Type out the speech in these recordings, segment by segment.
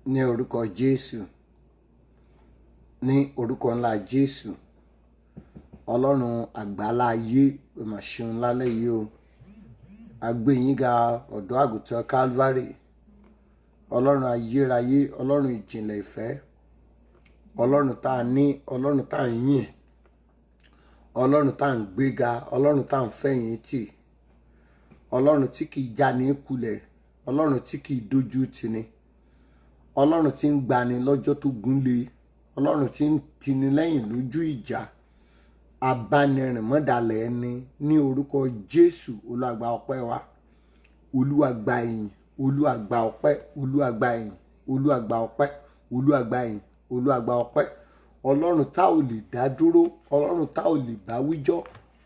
ní orúkọ Jésù, ní orúkọ ńlá Jésù. Ọlọ́run àgbàlá ayé pé mà ṣeun lálẹ́ yìí o. A gbé yín ga ọ̀dọ́ àgùntàn Calvary. Ọlọ́run ayérayé, Ọlọ́run ìjìnlẹ̀ ìfẹ́, Ọlọ́run tá a ní, Ọlọ́run tá a ń yìn, Ọlọ́run tá a ń gbéga, Ọlọ́run tá a ń fẹ̀yìn tì, Ọlọ́run tí kìí já ní kulẹ̀, Ọlọ́run tí kìí dojú tì ni, Ọlọ́run tí ń gbani lọ́jọ́ tó gúnlé, Ọlọ́run tí ń tini lẹ́yìn lójú ìjà, abánirìn mọ́dàlẹ̀ ẹni. Ní orúkọ Jésù, Olúwa gba ọpẹ́ wa, Olúwa gba ìyìn, Olúwa gba ọpẹ́, Olúwa gba ìyìn, Olúwa gba ọpẹ́, Olúwa gba ìyìn, Olúwa gba ọpẹ́. Ọlọ́run tá ò lè dá dúró, Ọlọ́run tá ò lè bá wíjọ́,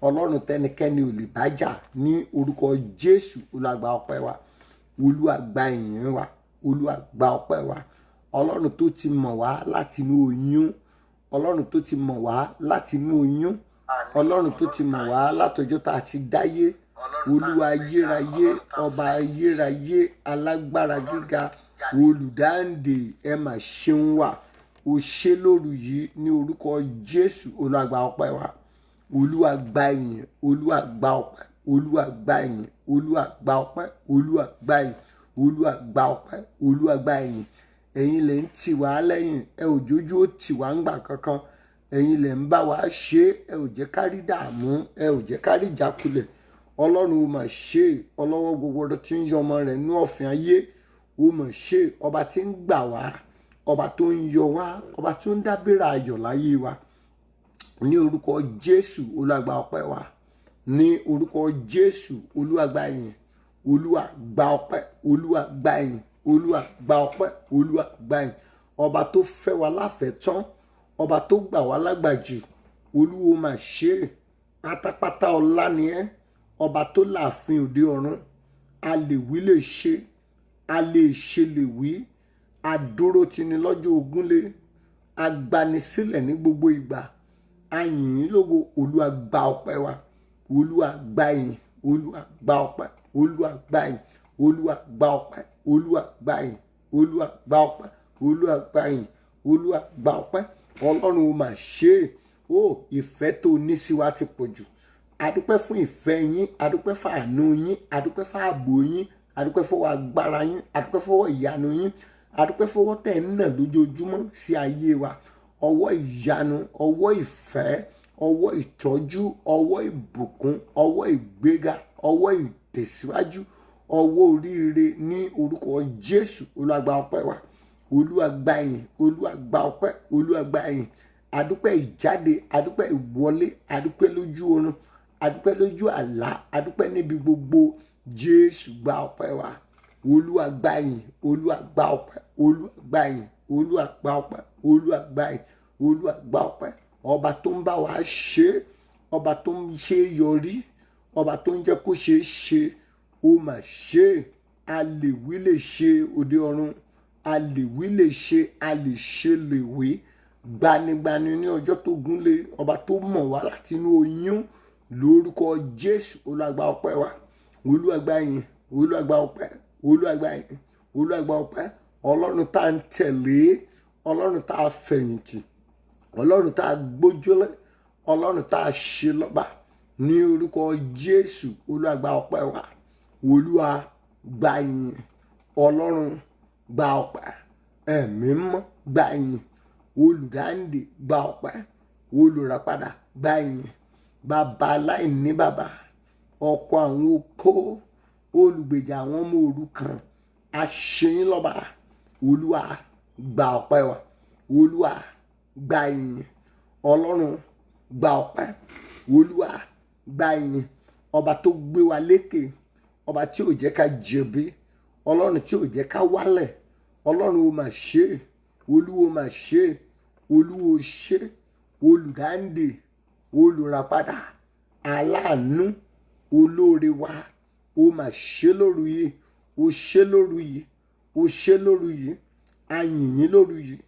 Ọlọ́run tẹnikẹ́ni ò lè bá jà. Ní orúkọ Jésù, Olúwa gba ọpẹ́ wa, Olúwa gba ìyìn wa, Olúwa gba ọpẹ́ wa. Ọlọ́run tó ti mọ̀ wá láti inú oyún, Ọlọ́run tó ti mọ̀ wá láti inú oyún, Ọlọ́run tó ti mọ̀ wá látọjọ́ tá a ti dáyé. Olúwa ayérayé, ọba ayérayé, alágbára gíga, olùdáǹdè, ẹ mà ṣeun wà. O ṣé lóru yìí ní orúkọ Jésù. Olúwa gba ọpẹ́ wa, Olúwa gba ìyìn, Olúwa gba ọpẹ́, Olúwa gba ìyìn, Olúwa gba ọpẹ́, Olúwa gba ìyìn, Olúwa gba ọpẹ́, Olúwa gba ìyìn. Ẹ̀yin lẹ ń tì wá lẹ́yìn, ẹ ò jójú ó tì wá ń gbà kankan. Ẹ̀yin lẹ ń bá wa ṣe, ẹ ò jẹ́ ká rí dààmú, ẹ ò jẹ́ ká rí ìjákulẹ̀. Ọlọ́run ó mà ṣe, ọlọ́wọ́ gbogbo tí ń yọ ọmọ rẹ̀ ní ọ̀fìn ayé, ó mà ṣe, ọba tí ń gbà wá, ọba tó ń yọ wá, ọba tó ń dábìrà ayọ̀ láyé wa. Ní orúkọ Jésù, Olúwa gba ọpẹ́ wa. Ní orúkọ Jésù, Olúwa gba ìyìn, Olúwa gba ọpẹ́, Olúwa gba ìyìn, Olúwa gba ọpẹ́, Olúwa gba ìyìn. Ọba tó fẹ́ wa láfẹ̀tán, ọba tó gbà wá lágbàjì, Olúwa mà ṣe, pátápátá ọlá ni ẹ́, ọba tó láàfin òde ọ̀run. A lè wí lè ṣe, a lè ṣe lè wí, adúró tini lọ́jọ́ ogúnlé, agbanisílẹ̀ ní gbogbo ìgbà. A yìn ín lógo. Olúwa gba ọpẹ́ wa, Olúwa gba ìyìn, Olúwa gba ọpẹ́, Olúwa gba ìyìn, Olúwa gba ọpẹ́, Olúwa gba ìyìn, Olúwa gba ọpẹ́, Olúwa gba ìyìn, Olúwa gba ọpẹ́. Ọlọ́run ó mà ṣe, ó ìfẹ́ tó ní sí wa ti pọ̀ jù. Adúpẹ́ fún ìfẹ́ yín, adúpẹ́ fún àánú yín, adúpẹ́ fún ààbò yín, adúpẹ́ fún agbára yín, adúpẹ́ fún ìyanu yín, adúpẹ́ fún ọwọ́ tẹ̀ ń nà lójoojúmọ́ sí ayé wa. Ọwọ́ ìyanu, ọwọ́ ìfẹ́, ọwọ́ ìtọ́jú, ọwọ́ ìbùkún, ọwọ́ ìgbéga, ọwọ́ ìtẹ̀síwájú, ọwọ́ oríire. Ní orúkọ Jésù, Olúwa gba ọpẹ́ wa, Olúwa gba ìyìn, Olúwa gba ọpẹ́, Olúwa gba ìyìn. Adúpẹ́ ìjáde, adúpẹ́ ìwọlé, adúpẹ́ lójú oorun, adúpẹ́ lójú àlá, adúpẹ́ níbi gbogbo. Jésù gba ọpẹ́ wa, Olúwa gba ìyìn, Olúwa gba ọpẹ́, Olúwa gba ìyìn, Olúwa gba ọpẹ́, Olúwa gba ìyìn, Olúwa gba ọpẹ́. Ọba tó ń bá wa ṣe, ọba tó ń ṣe yọrí, ọba tó ń jẹ́ kó ṣe é ṣe, ó mà ṣe. A lè wí lè ṣe òde ọ̀run, a lè wí lè ṣe, a lè ṣe lè wí. Gbanigbani ní ọjọ́ tó gúnlé, ọba tó mọ̀ wá láti inú oyún. Lórúkọ Jésù, Olúwa gba ọpẹ́ wa, Olúwa gba ìyìn, Olúwa gba ọpẹ́, Olúwa gba ìyìn, Olúwa gba ọpẹ́. Ọlọ́run tá à ń tẹ̀lé, Ọlọ́run tá a fẹ̀yìntì, Ọlọ́run tá a gbójúlé, Ọlọ́run tá a ṣe lọ́ba. Ní orúkọ Jésù, Olúwa gba ọpẹ́ wa, Olúwa gba ìyìn, Ọlọ́run gba ọpẹ́, ẹ̀mí mọ́ gba ìyìn, olùdáǹdè gba ọpẹ́, olùràpadà gba ìyìn, bàbá aláìní bàbá, ọkọ àwọn opó, olùgbèjà àwọn ọmọ òrukàn, aṣẹ́yìn lọ́ba. Olúwa gba ọpẹ́ wa, Olúwa gba ìyìn, Ọlọ́run gba ọpẹ́, Olúwa gba ìyìn. Ọba tó gbé wa lékè, ọba tí ò jẹ́ ká jẹ̀bi, Ọlọ́run tí ò jẹ́ ká wálẹ̀. Ọlọ́run ó mà ṣe, Olúwa ó mà ṣe, Olúwa ó ṣe, olùdáǹdè, olùràpadà, aláàánú, olóore wa. Ó mà ṣe lóru yìí, ó ṣe lóru yìí, ó ṣe lóru yìí. A yìn yín lóru yìí,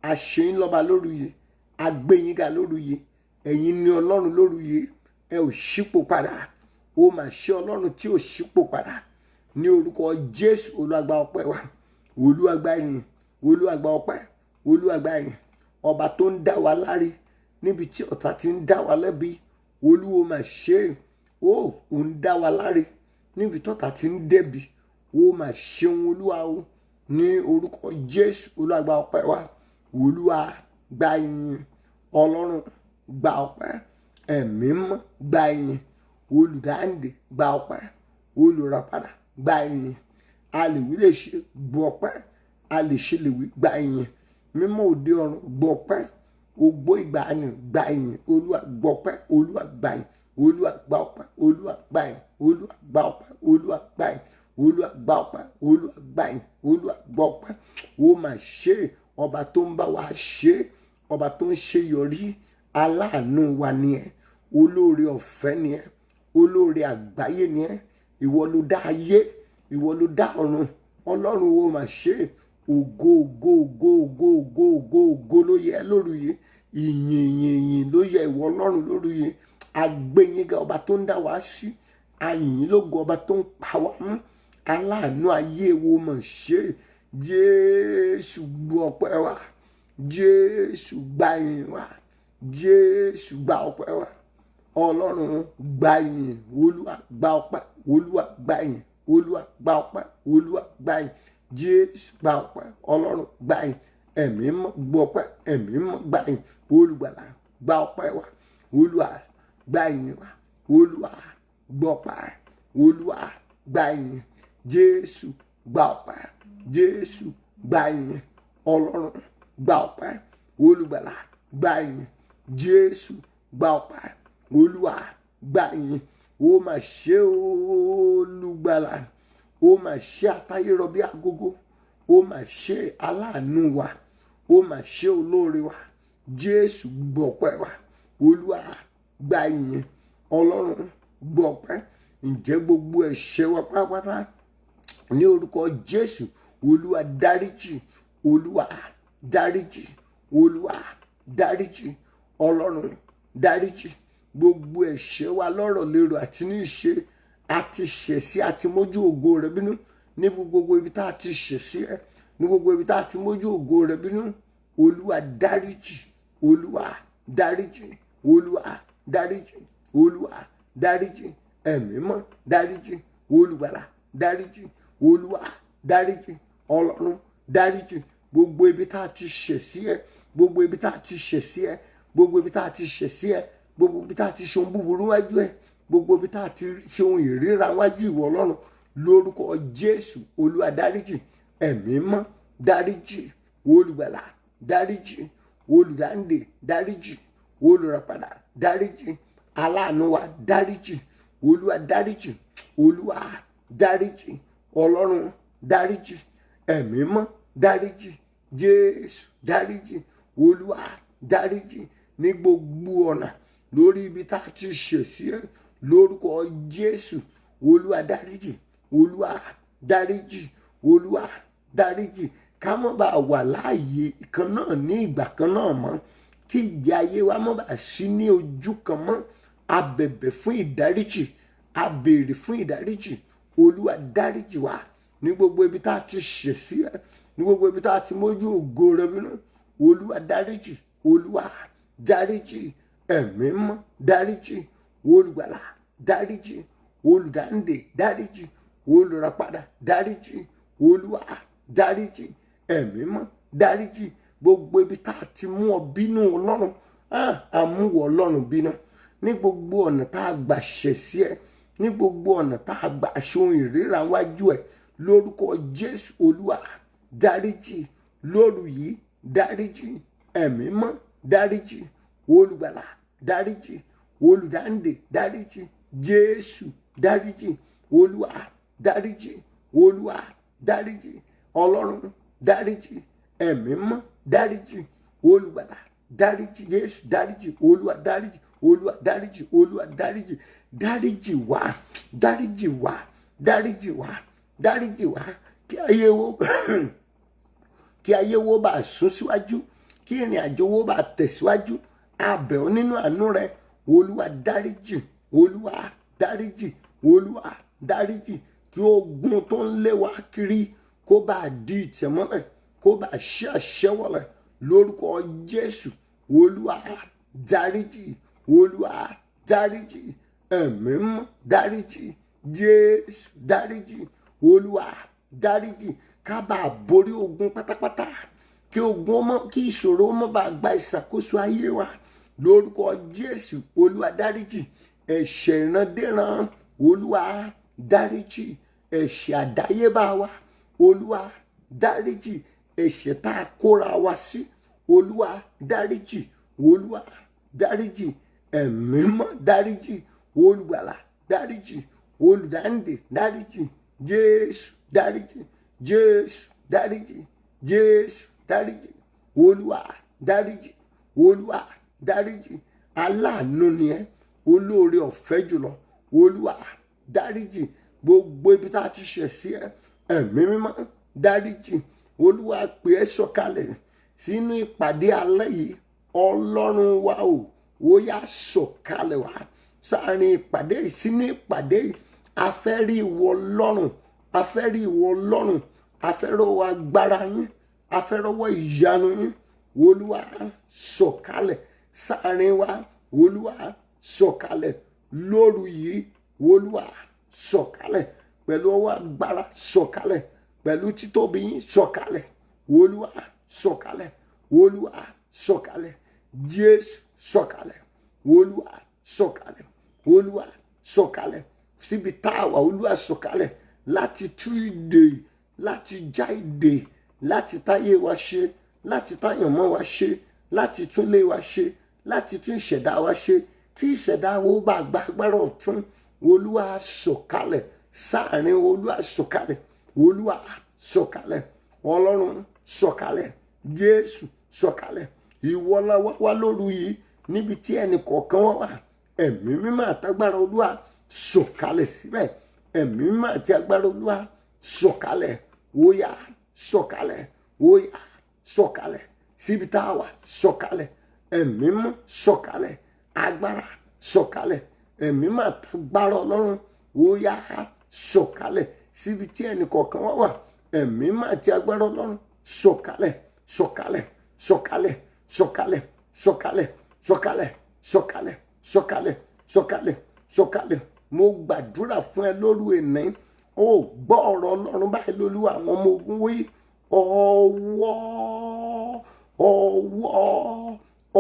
a ṣe yín lọ́ba lóru yìí, a gbé yín ga lóru yìí. Ẹ̀yin ni Ọlọ́run lóru yìí, ẹ ò ṣípò padà. Ó mà ṣe, Ọlọ́run tí ò ṣípò padà. Ní orúkọ Jésù, Olúwa gba ọpẹ́ wa, Olúwa gba ìyìn, Olúwa gba ọpẹ́, Olúwa gba ìyìn. Ọba tó ń dá wa láre níbi tí ọ̀tá ti ń dá wa lẹ́bi, Olúwa mà ṣe é. Ó ń dá wa láre níbi tí ọ̀tá ti ń dẹ́bi, ó mà ṣeun Olúwa o. Ní orúkọ Jésù, Olúwa gba ọpẹ́ wa, Olúwa gba ìyìn. Ọlọ́run gba ọpẹ́, ẹ̀mí mọ́ gba ìyìn, olùdáǹdè gba ọpẹ́, olùràpadà gba ìyìn. A lè wí lè ṣe gbọ́ ọpẹ́, a lè ṣe lè wí gba ìyìn. Mímọ́ òde ọ̀run gbọ́ ọpẹ́, ògbó ìgbàanì gba ìyìn. Olúwa gbọ́ ọpẹ́, Olúwa gba ìyìn, Olúwa gba ọpẹ́, Olúwa gba ìyìn, Olúwa gba ọpẹ́, Olúwa gba ìyìn, Olúwa gba ọpẹ́, Olúwa gba ìyìn, Olúwa gba ọpẹ́. Ó mà ṣe é. Ọba tó ń bá wa ṣe é, ọba tó ń ṣe yọrí, aláàánú wa ni ẹ́, olóore ọ̀fẹ́ ni ẹ́, olóore àgbáyé ni ẹ́. Ìwọ ló dá ayé, ìwọ ló dá ọ̀run. Ọlọ́run ó mà ṣe é. Ògo ògo ògo ògo ògo ògo ògo ló yẹ lóru yìí. Ìyìn ló yẹ ìwọ Ọlọ́run lóru yìí. Agbẹ́yìnga ọba tó ń dá wa sí, àyìn lógo ọba tó ń pa wá mú. Aláàánú ayé wo mà ṣe é. Jésù gbọ́ ọpẹ́ wa, Jésù gba ìyìn wa, Jésù gba ọpẹ́ wa. Ọlọ́run gba ìyìn, Olúwa gba ọpẹ́, Olúwa gba ìyìn, Olúwa gba ọpẹ́, Olúwa gba ìyìn. Jésù gba ọpẹ́, Ọlọ́run gba ìyìn, ẹ̀mí mọ́ gbọ́ ọpẹ́, ẹ̀mí mọ́ gba ìyìn. Olùgbàlà gba ọpẹ́ wa, Olúwa gba ìyìn wa, Olúwa gbọ́ ọpẹ́, Olúwa gba ìyìn. Jésù gba ọpẹ́, Jésù gba ìyìn. Ọlọ́run gba ọpẹ́, olùgbàlà gba ìyìn. Jésù gba ọpẹ́, Olúwa gba ìyìn. Ó mà ṣe olùgbàlà, ó mà ṣe àtayérọ bí agogo, ó mà ṣe aláàánú wa, ó mà ṣe olóore wa. Jésù gbọ́ ọpẹ́ wa, Olúwa gba ìyìn. Ọlọ́run gbọ́ ọpẹ́. Ǹjẹ́ gbogbo ẹ̀ṣẹ̀ wa pátápátá ní orúkọ Jésù, Olúwa dáríjì, Olúwa dáríjì, Olúwa dáríjì. Ọlọ́run dáríjì gbogbo ẹ̀ṣẹ̀ wa lọ́rọ̀ lérò àti ní ìṣe. A ti ṣẹ̀ sí, a ti mójú ògo rẹ̀ bínú ní gbogbo ibi tá a ti ṣẹ̀ sí ẹ, ní gbogbo ibi tá a ti mójú ògo rẹ̀ bínú. Olúwa dáríjì, Olúwa dáríjì, Olúwa dáríjì, Olúwa dáríjì. Ẹ̀mí mọ́ dáríjì, olùgbàlà dáríjì, Olúwa dáríjì. Ọlọ́run dáríjì gbogbo ibi tá a ti ṣẹ̀ sí ẹ, gbogbo ibi tá a ti ṣẹ̀ sí ẹ, gbogbo ibi tá a ti ṣẹ̀ sí ẹ, gbogbo ibi tá a ti ṣe ohun búburú wájú ẹ, gbogbo ibi tá a ti ṣe ohun ìríra wájú ìwọ Ọlọ́run. Lórúkọ Jésù, Olúwa dáríjì. Ẹ̀mí mọ́ dáríjì, olùgbàlà dáríjì, olùdáǹdè dáríjì, olùràpadà dáríjì, aláàánú wa dáríjì. Olúwa dáríjì, Olúwa dáríjì. Ọlọ́run dáríjì, ẹ̀mí mọ́ dáríjì. Jésù dáríjì, Olúwa dáríjì. Ní gbogbo ọ̀nà lórí ibi tá a ti ṣẹ̀ sí ẹ, lórúkọ Jésù, Olúwa dáríjì, Olúwa dáríjì, Olúwa dáríjì. Ká má bàa wà láàyè kan náà ní ìgbà kan náà mọ́, kí ìgbé ayé wa má bàa sí ní ojú kan mọ́. A bẹ̀bẹ̀ fún ìdáríjì, a béèrè fún ìdáríjì. Olúwa dáríjì wa ní gbogbo ibi tá a ti ṣẹ̀ sí ẹ, ní gbogbo ibi tá a ti mójú ògo rẹ bínú. Olúwa dáríjì, Olúwa dáríjì. Ẹ̀mí mọ́ dáríjì, olùgbàlà dáríjì, olùdáǹdè dáríjì, olùràpadà dáríjì. Olúwa dáríjì, ẹ̀mí mọ́ dáríjì. Gbogbo ibi tá a ti mú ọ bínú Ọlọ́run, àmúwọ̀ Ọlọ́run bínú. Ní gbogbo ọ̀nà tá a gbà ṣẹ̀ sí ẹ, ní gbogbo ọ̀nà tá a gbà ṣohun ìríra wájú ẹ, lórúkọ Jésù, Olúwa dáríjì. Lóru yìí dáríjì, ẹ̀mí mọ́ dáríjì, olùgbàlà dáríjì, olùdáǹdè dáríjì. Jésù dáríjì, Olúwa dáríjì, Olúwa dáríjì. Ọlọ́run dáríjì, ẹ̀mí mọ́ dáríjì, olùgbàlà dáríjì. Jésù dáríjì, Olúwa dáríjì, Olúwa dáríjì, Olúwa dáríjì. Dáríjì wá, dáríjì wá, dáríjì wá, dáríjì wá. Kí ayé wo bá sún síwájú, kí ìrìn àjò wo bá tẹ̀síwájú. A bẹ̀ ọ́ nínú àánú rẹ, Olúwa dáríjì, Olúwa dáríjì, Olúwa dáríjì. Kí ogun tó ń lé wa kiri kó bá di ìtẹ̀mọ́lẹ̀, kó bá ṣe àṣẹwọlẹ̀ lórúkọ Jésù. Olúwa dáríjì, Olúwa dáríjì, ẹ̀mí mímọ́ dáríjì, Jésù dáríjì, Olúwa dáríjì. Ká bá borí ogun pátápátá, kí ìṣòro má bá gba ìṣàkóso ayé wa lórúkọ Jésù. Olúwa dáríjì ẹ̀ṣẹ̀ ìrandíran, Olúwa dáríjì ẹ̀ṣẹ̀ àdáyébá wa, Olúwa dáríjì ẹ̀ṣẹ̀ tá a kóra wa sí, Olúwa dáríjì, Olúwa dáríjì, ẹ̀mí mímọ́ dáríjì, olùgbàlà dáríjì, olùdáǹdè dáríjì, Jésù dáríjì, Jésù dáríjì, Jésù dáríjì, Olúwa dáríjì, Olúwa dáríjì. Aláàánú ni ẹ́, olóore ọ̀fẹ́ jùlọ, Olúwa dáríjì gbogbo ibi tá a ti ṣẹ̀ sí ẹ, ẹ̀mí mímọ́ dáríjì. Olúwa pè ẹ́ sọ̀kalẹ̀ sínú ìpàdé alẹ́ yìí. Ọlọ́run wa ó yá sọ̀kalẹ̀ wá sáàrin ìpàdé yìí, sínú ìpàdé yìí. A fẹ́ rí ìwọ Ọlọ́run, a fẹ́ rí ìwọ Ọlọ́run, a fẹ́ rọ́wọ́ agbára yín, a fẹ́ rọ́wọ́ ìyanu yín. Olúwa sọ̀kalẹ̀ sáàrin wa, Olúwa sọ̀kalẹ̀ lóru yìí, Olúwa sọ̀kalẹ̀ pẹ̀lú ọwọ́ agbára, sọ̀kalẹ̀ pẹ̀lú títóbi yín, sọ̀kalẹ̀, Olúwa sọ̀kalẹ̀, Olúwa sọ̀kalẹ̀, Jésù sọ̀kalẹ̀, Olúwa sọ̀kalẹ̀, Olúwa sọ̀kalẹ̀ síbi tá a wà. Olúwa sọ̀kalẹ̀ láti tú ìdè, láti já ìdè, láti táyé wa ṣe, láti táyànmọ́ wa ṣe, láti tún lé wa ṣe, láti tún ìṣẹ̀dá wa ṣe, kí ìṣẹ̀dá wo bá gba agbára ọ̀tun. Olúwa sọ̀kalẹ̀ sáàrin, Olúwa sọ̀kalẹ̀, Olúwa sọ̀kalẹ̀, Ọlọ́run sọ̀kalẹ̀, Jésù sọ̀kalẹ̀. Ìwọ la wá lóru yìí níbi tí ẹnì kọ̀ọ̀kan wà. Ẹ̀mí mímọ́ àtagbára Olúwa sọ̀kalẹ̀ síbẹ̀, ẹ̀mí mímọ́ àti agbára Olúwa sọ̀kalẹ̀, ó yá sọ̀kalẹ̀, ó yá sọ̀kalẹ̀ síbi tá a wà, sọ̀kalẹ̀, ẹ̀mí mímọ́ sọ̀kalẹ̀, agbára sọ̀kalẹ̀, ẹ̀mí mímọ́ àtagbára Ọlọ́run ó yá sọ̀kalẹ̀ síbi tí ẹnì kọ̀ọ̀kan wà. Ẹ̀mí mímọ́ àti agbára Ọlọ́run sọ̀kalẹ̀, sọ̀kalẹ̀, sọ̀kalẹ̀, sọ̀kalẹ̀, sọ̀kalẹ̀, sọ̀kalẹ̀, sọ̀kalẹ̀, sọ̀kalẹ̀, sọ̀kalẹ̀, sọ̀kalẹ̀. Mo gbàdúrà fún ẹ lóru èní. Ó gbọ́ ọ̀rọ̀ Ọlọ́run báyìí lÓlúwa àwọn ọmọ ogun wí.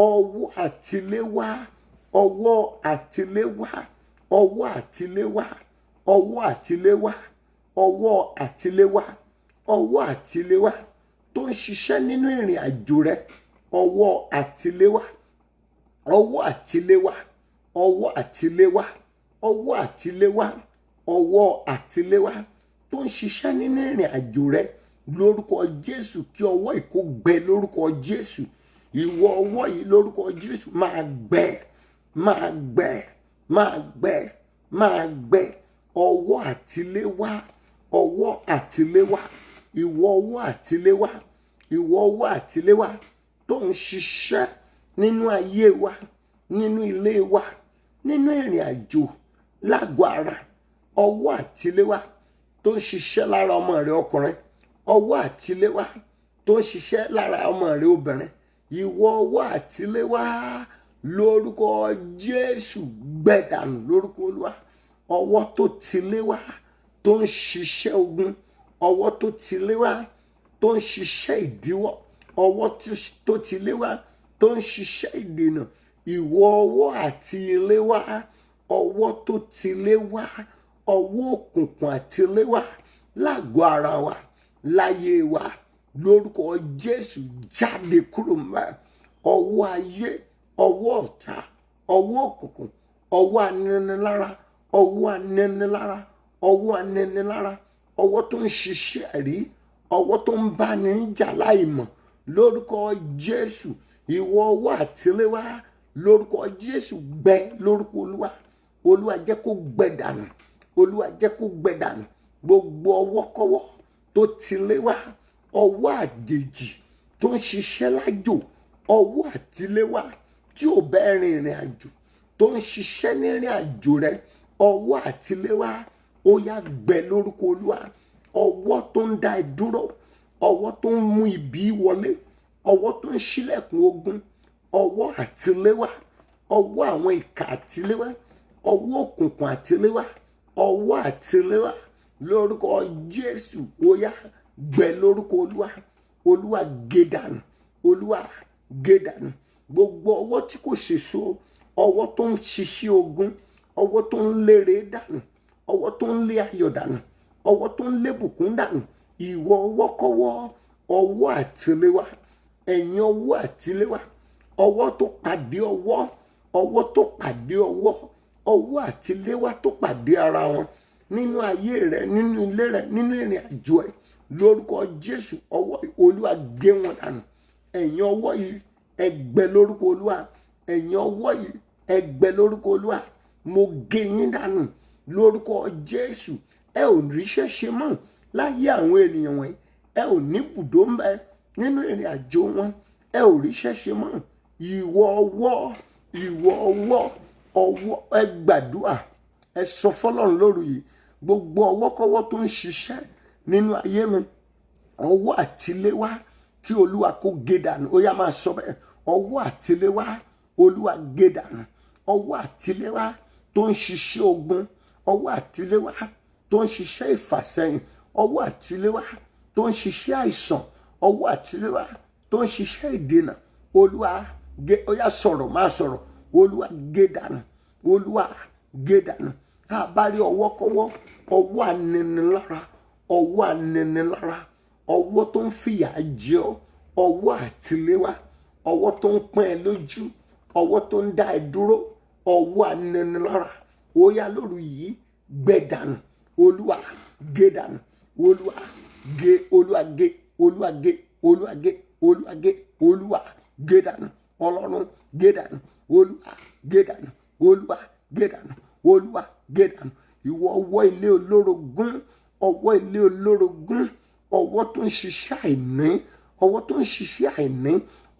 Ọwọ́ àtiléwá, ọwọ́ àtiléwá, ọwọ́ àtiléwá, ọwọ́ àtiléwá, ọwọ́ àtiléwá, ọwọ́ àtiléwá tó ń ṣiṣẹ́ nínú ìrìn àjò rẹ. Ọwọ́ àtiléwá, ọwọ́ àtiléwá, ọwọ́ àtiléwá, ọwọ́ àtiléwá, ọwọ́ àtiléwá tó ń ṣiṣẹ́ nínú ìrìn àjò rẹ lórúkọ Jésù. Kí ọwọ́ yìí kó gbẹ lórúkọ Jésù. Ìwọ ọwọ́ yìí lórúkọ Jésù máa gbẹ, máa gbẹ, máa gbẹ, máa gbẹ. Ọwọ́ àtiléwá, ọwọ́ àtiléwá, ìwọ ọwọ́ àtiléwá, ìwọ ọwọ́ àtiléwá tó ń ṣiṣẹ́ nínú ayé wa, nínú ilé wa, nínú ìrìn àjò lágọ̀ọ́ ara. Ọwọ́ àtiléwá tó ń ṣiṣẹ́ lára ọmọ rẹ ọkùnrin, ọwọ́ àtiléwá tó ń ṣiṣẹ́ lára ọmọ rẹ obìnrin. Ìwọ ọwọ́ àtiléwá lórúkọ Jésù gbẹ̀dànù lórúkọ Olúwa. Ọwọ́ tó tiléwá tó ń ṣiṣẹ́ ogun, ọwọ́ tó tiléwá tó ń ṣiṣẹ́ ìdíwọ́, ọwọ́ tó tiléwá tó ń ṣiṣẹ́ ìdènà. Ìwọ ọwọ́ àtiléwá, ọwọ́ tó tiléwá, ọwọ́ òkùnkùn àtiléwá lágọ̀ọ́ ara wa, láyé wa lórúkọ Jésù jáde kúrò mọ́. Ọwọ́ ayé, ọwọ́ ọ̀tá, ọwọ́ òkùnkùn, ọwọ́ aninilára, ọwọ́ aninilára, ọwọ́ aninilára, ọwọ́ tó ń ṣiṣẹ́ rí, ọwọ́ tó ń bá ní jà láìmọ̀ lórúkọ Jésù. Ìwọ ọwọ́ àtiléwá lórúkọ Jésù gbẹ lórúkọ Olúwa. Olúwa jẹ́ kó gbẹ dànù, Olúwa jẹ́ kó gbẹ dànù. Gbogbo ọwọ́kọ́wọ́ tó tiléwá, ọwọ́ àjèjì tó ń ṣiṣẹ́ lájò, ọwọ́ àtiléwá tí ò bẹ́ẹ̀ rin ìrìn àjò, tó ń ṣiṣẹ́ ní ìrìn àjò rẹ, ọwọ́ àtiléwá ó yá gbẹ lórúkọ Olúwa. Ọwọ́ tó ń dá ẹ dúró, ọwọ́ tó ń mú ibi wọlé, ọwọ́ tó ń ṣílẹ̀kùn ogun, ọwọ́ àtiléwá, ọwọ́ àwọn ìkà àtiléwá, ọwọ́ òkùnkùn àtiléwá, ọwọ́ àtiléwá lórúkọ Jésù ó yá gbẹ lórúkọ Olúwa. Olúwa gé dànù, Olúwa gé dànù gbogbo ọwọ́ tí kò ṣèso, ọwọ́ tó ń ṣiṣẹ́ ogun, ọwọ́ tó ń lére dànù, ọwọ́ tó ń lé ayọ̀ dànù, ọwọ́ tó ń lé bùkún dànù. Ìwọ ọwọ́kọ́wọ́, ọwọ́ àtiléwá, ẹ̀yin ọwọ́ àtiléwá, ọwọ́ tó pàdé ọwọ́, ọwọ́ tó pàdé ọwọ́, ọwọ́ àtiléwá tó pàdé ara wọn nínú ayé rẹ, nínú ilé rẹ, nínú ìrìn àjò ẹ lórúkọ Jésù. Ọwọ́ Olúwa gé wọn dànù. Ẹ̀yin ọwọ́ yìí ẹ gbẹ lórúkọ Olúwa. Ẹ̀yin ọwọ́ yìí ẹ gbẹ lórúkọ Olúwa. Mo gé yín dànù lórúkọ Jésù. Ẹ ò ríṣẹ́ ṣe mọ́ láyé àwọn ènìyàn wọ̀nyí. Ẹ ò ní bùdó ń bẹ nínú ìrìn àjò wọn. Ẹ ò ríṣẹ́ ṣe mọ́. Ìwọ ọwọ́, ìwọ ọwọ́, ọwọ́ ẹ gbàdúrà. Ẹ sọ fọ́lọ́run lóru yìí, gbogbo ọwọ́kọ́wọ́ tó ń ṣiṣẹ́ nínú ayé mi, ọwọ́ àtiléwá kí Olúwa kó gé dànù. Ó yá máa sọ bẹ́ẹ̀. Ọwọ́ àtiléwá Olúwa gé dànù. Ọwọ́ àtiléwá tó ń ṣiṣẹ́ ogun, ọwọ́ àtiléwá tó ń ṣiṣẹ́ ìfàsẹ́yìn, ọwọ́ àtiléwá tó ń ṣiṣẹ́ àìsàn, ọwọ́ àtiléwá tó ń ṣiṣẹ́ ìdènà. Olúwa gé, ó yá sọ̀rọ̀, máa sọ̀rọ̀. Olúwa gé dànù, Olúwa gé dànù. Tá a bá rí ọwọ́kọ́wọ́, ọwọ́ aninilára, ọwọ́ aninilára, ọwọ́ tó ń fìyà jẹ ọ́, ọwọ́ àtiléwá, ọwọ́ tó ń pọ́n ẹ lójú, ọwọ́ tó ń dá ẹ dúró, ọwọ́ aninilára, ó yá lóru yìí gbẹ dànù. Olúwa gé dànù. Olúwa gé, Olúwa gé, Olúwa gé, Olúwa gé, Olúwa gé, Olúwa gé dànù. Ọlọ́run gé dànù. Olúwa gé dànù. Olúwa gé dànù. Olúwa gé dànù. Ìwọ ọwọ́ ilé olórogún, ọwọ́ ilé olórogún, ọwọ́ tó ń ṣiṣẹ́ àìní, ọwọ́ tó ń ṣiṣẹ́ àìní,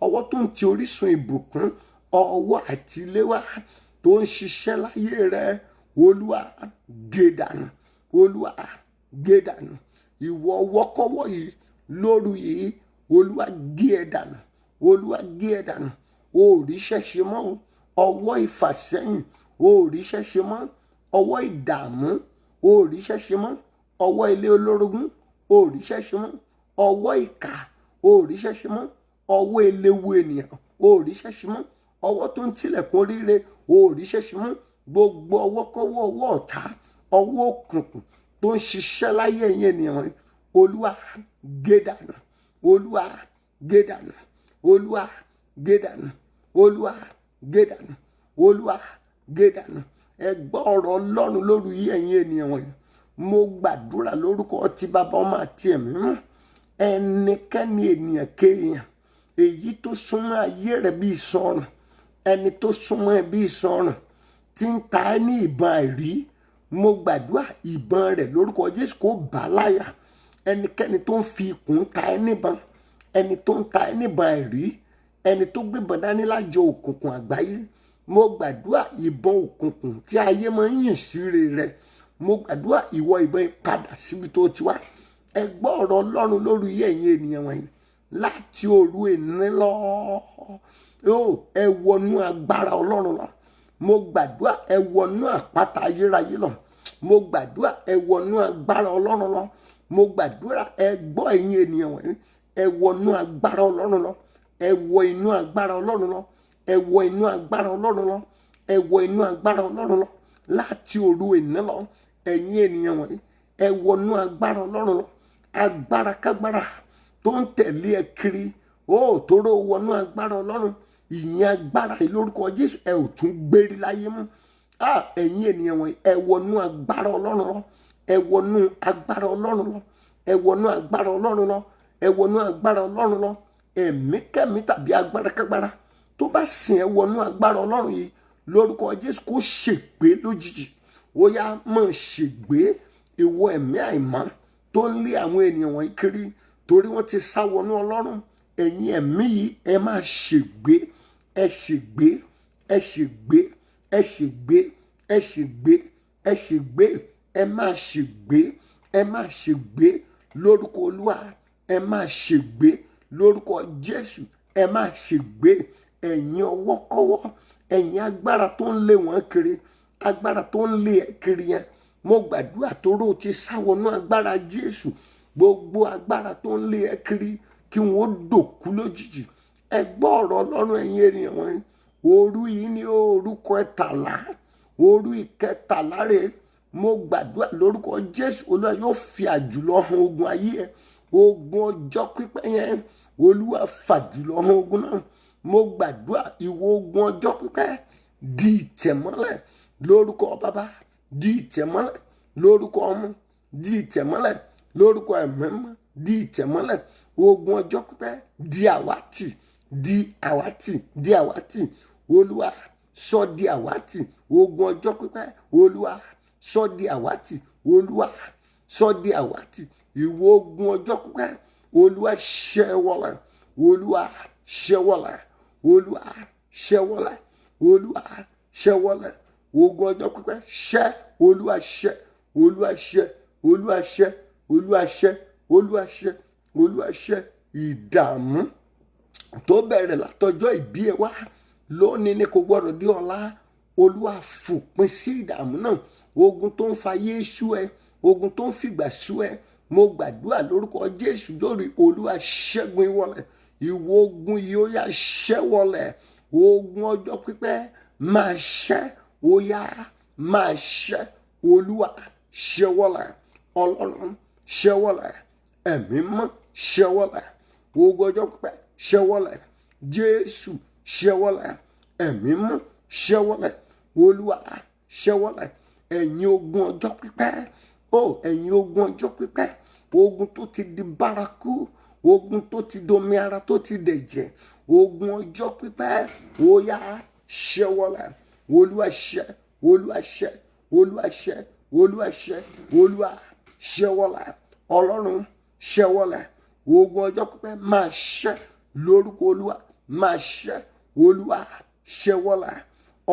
ọwọ́ tó ń ti orísun ìbùkún, ọwọ́ àtiléwá tó ń ṣiṣẹ́ láyé rẹ. Olúwa gé dànù. Olúwa gé dànù. Ìwọ ọwọ́kọ́wọ́ yìí lóru yìí, Olúwa gé ẹ dànù. Olúwa gé ẹ dànù. O ò ríṣẹ́ ṣe mọ́. Ọwọ́ ìfàsẹ́yìn o ò ríṣẹ́ ṣe mọ́. Ọwọ́ ìdààmú o ò ríṣẹ́ ṣe mọ́. Ọwọ́ ilé olórogún o ò ríṣẹ́ ṣe mọ́. Ọwọ́ ìkà o ò ríṣẹ́ ṣe mọ́. Ọwọ́ eléwu ènìyàn o ò ríṣẹ́ ṣe mọ́. Ọwọ́ tó ń tilẹ̀kùn oríire o ò ríṣẹ́ ṣe mọ́. Gbogbo ọwọ́kọ́wọ́, ọwọ́ ọ̀tá, ọwọ́ òkùnkùn tó ń ṣiṣẹ́ láyé ẹ̀yin ènìyàn wọ̀nyí, Olúwa gé dànù. Olúwa gé dànù. Olúwa gé dànù. Olúwa gé dànù. Olúwa gé dànù. Ẹ gbọ́ ọ̀rọ̀ Ọlọ́run lóru yìí ẹ̀yin ènìyàn wọ̀nyí. Mo gbàdúrà lórúkọ ti Bàbá, Ọmọ àti Ẹ̀mí Mímọ́. Ẹnikẹ́ni ènìyàn kéèyàn èyí tó súnmọ́ ayé rẹ̀ bí ìsọ̀rùn, ẹni tó súnmọ́ ẹ bí ìsọ̀rùn tí ń ta ẹ́ ní ìbọn àìrí, mo gbàdúrà ìbọn rẹ̀ lórúkọ Jésù kó bà á láyà. Ẹnikẹ́ni tó ń fi ikùn ta ẹ́ níbọn, ẹni tó ń ta ẹ́ níbọn àìrí, ẹni tó gbébọn dání lájọ òkùnkùn àgbáyé, mo gbàdúrà ìbọn òkùnkùn tí ayé máa ń yìn síre rẹ̀, mo gbàdúrà ìwọ ìbọn yìí padà síbi tó ti wá. Ẹ gbọ́ ọ̀rọ̀ Ọlọ́run lórí ẹ̀yin ènìyàn wọ̀nyí láti òru èní lọ. Ẹ wọnú agbára Ọlọ́run lọ. Mo gbàdúrà ẹ wọnú àpáta ayérayé lọ. Mo gbàdúrà ẹ wọnú agbára Ọlọ́run lọ. Mo gbàdúrà ẹ gbọ́ ẹ̀yin ènìyàn wọ̀nyí, ẹ wọnú agbára Ọlọ́run lọ. Ẹ wọ inú agbára Ọlọ́run lọ. Ẹ wọ inú agbára Ọlọ́run lọ. Ẹ wọ inú agbára Ọlọ́run lọ láti òru èní lọ. Ẹ̀yin ènìyàn wọ̀nyí, ẹ wọnú agbára Ọlọ́run lọ. Agbára kágbára tó ń tẹ̀lé ẹ kiri, tóró wọnú agbára Ọlọ́run, ìyẹn agbára yìí lórúkọ Jésù ẹ ò tún gbérí láyé mọ́. Ẹ̀yin ènìyàn wọ̀nyí, ẹ wọnú agbára Ọlọ́run lọ. Ẹ wọnú agbára Ọlọ́run lọ. Ẹ wọnú agbára Ọlọ́run lọ. Ẹ wọnú agbára Ọlọ́run lọ. Ẹ̀mí kẹ́mí tàbí agbára kágbára tó bá sìn ẹ wọnú agbára Ọlọ́run yìí lórúkọ Jésù kó ṣègbé lójijì. Ó yá máa ṣègbé ìwọ ẹ̀mí àìmọ́ tó ń lé àwọn ènìyàn wọ̀nyí kiri torí wọ́n ti sá wọnú Ọlọ́run. Ẹ̀yin ẹ̀mí yìí ẹ máa ṣègbé. Ẹ ṣègbé. Ẹ ṣègbé. Ẹ ṣègbé. Ẹ ṣègbé. Ẹ ṣègbé. Ẹ máa ṣègbé. Ẹ máa ṣègbé lórúkọ Olúwa. ẹ máa ṣègbé lórúkọ Jésù, ẹ máa ṣègbé. Ẹ̀yin ọwọ́kọ́wọ́, ẹ̀yin agbára tó ń lé wọn kiri, agbára tó ń lé ẹ kiri yẹn, mo gbàdúrà tóró ti sáwọnú agbára Jésù. Gbogbo agbára tó ń lé ẹ kiri kí wọn ó dòkú lójijì. Ẹ gbọ́ ọ̀rọ̀ Ọlọ́run ẹ̀yin ènìyàn wọ̀nyí. Òru yìí ni orúkọ ẹ̀tàlá, òru ìkẹtàlá rẹ̀. Mo gbàdúrà lórúkọ Jésù, Olúwa yóò fi àjùlọ hàn ogun ayé ẹ. Ogun ọjọ́ pípẹ́ yẹn, Olúwa fàjùlọ hàn ogun náà. Mo gbàdúrà ìwọ ogun ọjọ́ pípẹ́ di ìtẹ̀mọ́lẹ̀ lórúkọ Bàbá, di ìtẹ̀mọ́lẹ̀ lórúkọ Ọmọ, di ìtẹ̀mọ́lẹ̀ lórúkọ Ẹ̀mí Mímọ́, di ìtẹ̀mọ́lẹ̀. Ogun ọjọ́ pípẹ́ di àwátì, di àwátì, di àwátì. Olúwa sọ di àwátì. Ogun ọjọ́ pípẹ́, Olúwa sọ di àwátì. Olúwa sọ di àwátì. Ìwọ ogun ọjọ́ pípẹ́, Olúwa ṣẹ́wọ́lẹ̀, Olúwa ṣẹ́wọ́lẹ̀, Olúwa ṣẹ́wọ́lẹ̀, Olúwa ṣẹ́wọ́lẹ̀. Ogun ọjọ́ pípẹ́ ṣẹ́, Olúwa ṣẹ́, Olúwa ṣẹ́, Olúwa ṣẹ́, Olúwa ṣẹ́, Olúwa ṣẹ́, Olúwa ṣẹ́. Ìdààmú tó bẹ̀rẹ̀ látọjọ́ ìbí ẹ wá lónìí ni kò gbọ́dọ̀ di ọ̀la. Olúwa fòpin sí ìdààmú náà. Ogun tó ń fa yéésù ẹ, ogun tó ń fìgbà sú ẹ, mo gbàdúrà lórúkọ Jésù lórí. Olúwa ṣẹ́gun ìwọlẹ̀. Ìwọ ogun yìí ó yá ṣẹ́wọlẹ̀. Ogun ọjọ́ pípẹ́ máa ṣẹ́, ó yá máa ṣẹ́. Olúwa ṣẹ́wọlẹ̀, Ọlọ́run ṣẹ́wọlẹ̀, Ẹ̀mí Mímọ́ ṣẹ́wọlẹ̀. Ogun ọjọ́ pípẹ́ ṣẹ́wọlẹ̀, Jésù ṣẹ́wọlẹ̀, Ẹ̀mí Mímọ́ ṣẹ́wọlẹ̀, Olúwa ṣẹ́wọlẹ̀. Ẹ̀yin ogun ọjọ́ pípẹ́, ẹ̀yin ogun ọjọ́ pípẹ́, ogun tó ti di bárakú, ogun tó ti domi ara, tó ti dẹ̀jẹ̀, ogun ọjọ́ pípẹ́, ó yá ṣẹ́wọlẹ̀. Olúwa ṣẹ́, Olúwa ṣẹ́, Olúwa ṣẹ́, Olúwa ṣẹ́, Olúwa ṣẹ́wọlẹ̀. Ọlọ́run ṣẹ́wọlẹ̀. Ogun ọjọ́ pípẹ́ máa ṣẹ́ lórúkọ Olúwa, máa ṣẹ́. Olúwa ṣẹ́wọlẹ̀,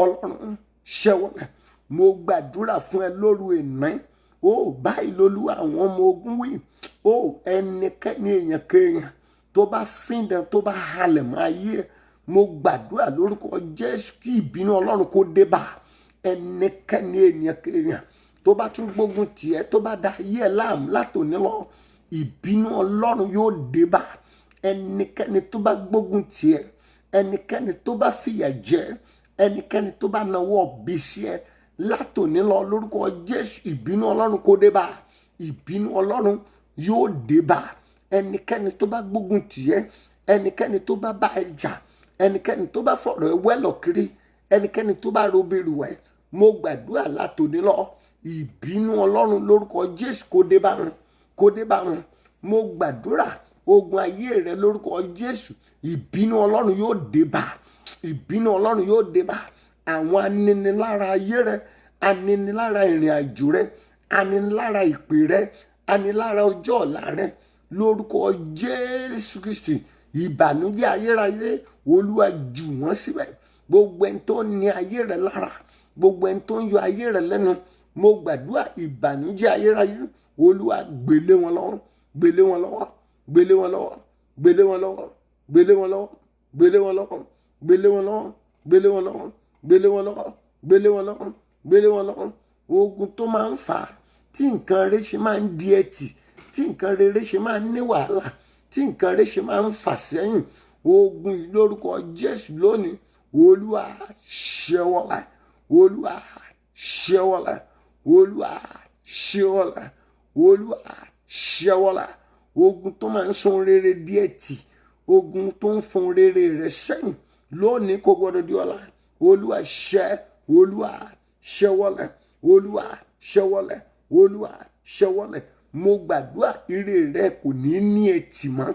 Ọlọ́run ṣẹ́wọlẹ̀. Mo gbàdúrà fún ẹ lóru ìní. Báyìí lolúwa àwọn ọmọ ogun wí. Ẹnikẹ́ni èèyàn kéèyàn tó bá fíndàn, tó bá halẹ̀ mọ́ ayé ẹ, mo gbàdúrà lórúkọ Jésù kí ìbínú Ọlọ́run kó dé bá. Ẹnikẹ́ni èèyàn kéèyàn tó bá tún gbógun tiẹ̀, tó bá da ayé ẹ láàmú látòní lọ, ìbínú Ọlọ́run yóò dé bá. Ẹnikẹ́ni tó bá gbógun tiẹ̀, ẹnikẹ́ni tó bá fìyà jẹ, ẹnikẹ́ni tó bá nawọ́ bí sí ẹ, látòní lọ lórúkọ Jésù, ìbínú Ọlọ́run kó dé bá. Ìbínú Ọlọ́run yóò dé bá. Ẹnikẹ́ni tó bá gbógun tiẹ̀, ẹnikẹ́ni tó bá bá ẹ jà, ẹnikẹ́ni tó bá fọ̀rọ̀ ẹ wẹ́lọ̀ kiri, ẹnikẹ́ni tó bá robiru ẹ, mo gbàdúrà látòní lọ, ìbínú Ọlọ́run lórúkọ Jésù kó dé bá wọn, kó dé bá wọn. Mo gbàdúrà ogun ayé rẹ lórúkọ Jésù, ìbínú Ọlọ́run yóò dé bá. Ìbínú Ọlọ́run yóò dé bá àwọn aninilára ayé rẹ, aninilára ìrìn àjò rẹ, aninilára ìpè rẹ, aninilára ọjọ́ ọ̀la rẹ lórúkọ Jésù Kristi. Ìbànújẹ́ ayérayé, Olúwa jù wọ́n síbẹ̀. Gbogbo ẹni tó ní ayé rẹ lára, gbogbo ẹni tó ń yọ ayé rẹ lẹ́nu, mo gbàdúrà ìbànújẹ́ ayérayé, Olúwa gbélé wọn lọ́wọ́, gbélé wọn lọ́wọ́, gbélé wọn lọ́wọ́, gbélé wọn lọ́wọ́, gbélé wọn lọ́wọ́, gbélé wọn lọ́wọ́, gbélé wọn lọ́wọ́, gbélé wọn lọ́wọ́, gbélé wọn lọ́wọ́, gbélé wọn lọ́wọ́, gbélé wọn lọ́wọ́. Ogun tó máa ń fà á tí nǹkan rere ṣe máa ń di ẹtì, tí nǹkan rere ṣe máa ń ní wàhálà, tí nǹkan rere ṣe máa ń fà sẹ́yìn, ogun yìí lórúkọ Jésù lónìí, Olúwa ṣẹ́wọ́lẹ̀, Olúwa ṣẹ́wọ́lẹ̀, Olúwa ṣẹ́wọ́lẹ̀, Olúwa ṣẹ́wọ́lẹ̀. Ogun tó máa ń sọ rere di ẹtì, ogun tó ń fún rere rẹ sẹ́yìn lónìí kò gbọdọ̀ di ọ̀la. Olúwa ṣẹ́, Olúwa ṣẹ́wọ́lẹ̀, Olúwa ṣẹ́wọ́lẹ̀, Olúwa ṣẹ́wọ́lẹ̀. Mo gbàdúrà ire rẹ kò ní ní ẹtì mọ́.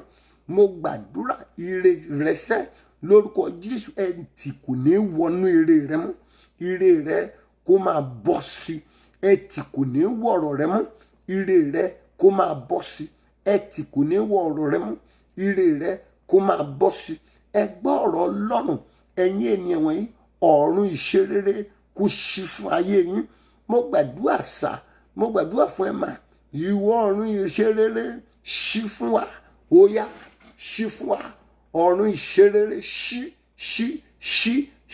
Mo gbàdúrà ire rẹ sẹ́ lórúkọ Jésù, ẹtì kò ní wọnú ire rẹ mọ́. Ire rẹ kó máa bọ́ sí. Ẹtì kò ní wọ ọ̀rọ̀ rẹ mọ́. Ire rẹ kó máa bọ́ sí. Ẹtì kò ní wọ ọ̀rọ̀ rẹ mọ́. Ire rẹ kó máa bọ́ sí. Ẹ gbọ́ ọ̀rọ̀ Ọlọ́run ẹ̀yin ènìyàn wọ̀nyí, ọ̀run ìṣerere kó ṣí fún ayé yín. Mo gbàdúrà sá, mo gbàdúrà fún ẹ mà, ìwọ ọ̀run ìṣerere ṣí fún wa. ó yá ṣí fún wa ọ̀run ìṣerere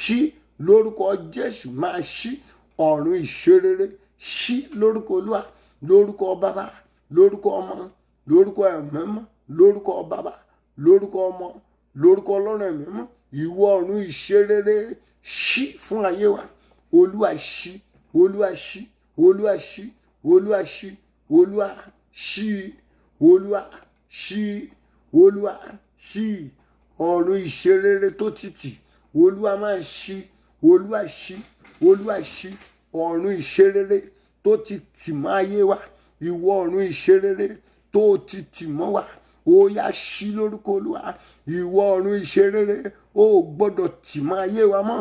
ṣí lórúkọ Jésù máa ṣí ọ̀run ìṣerere ṣí lórúkọ Olúwa lórúkọ Bàbá lórúkọ Ọmọ lórúkọ Ẹ̀mí-mímọ́ lórúkọ Bàbá lórúkọ Ọmọ lórúkọ Ọlọ́run Ẹ̀mí-mímọ́ ìwọ ọ̀run ìṣerere ṣí fún ayé wa Olúwa ṣí Olúwa ṣí Olúwa ṣí Olúwa ṣí Olúwa ṣí Olúwa ṣí Olúwa ṣí ọ̀run ìṣerere tó títì Olúwa máa ṣí Olúwa ṣí Olúwa ṣí ọ̀run ìṣerere tó ti tì mọ́ ayé wa ìwọ ọ̀run ìṣerere tó ti tì mọ́ wa ó yá ṣí lórúkọ Olúwa ìwọ ọ̀run ìṣerere ó gbọ́dọ̀ tì mọ́ ayé wa mọ́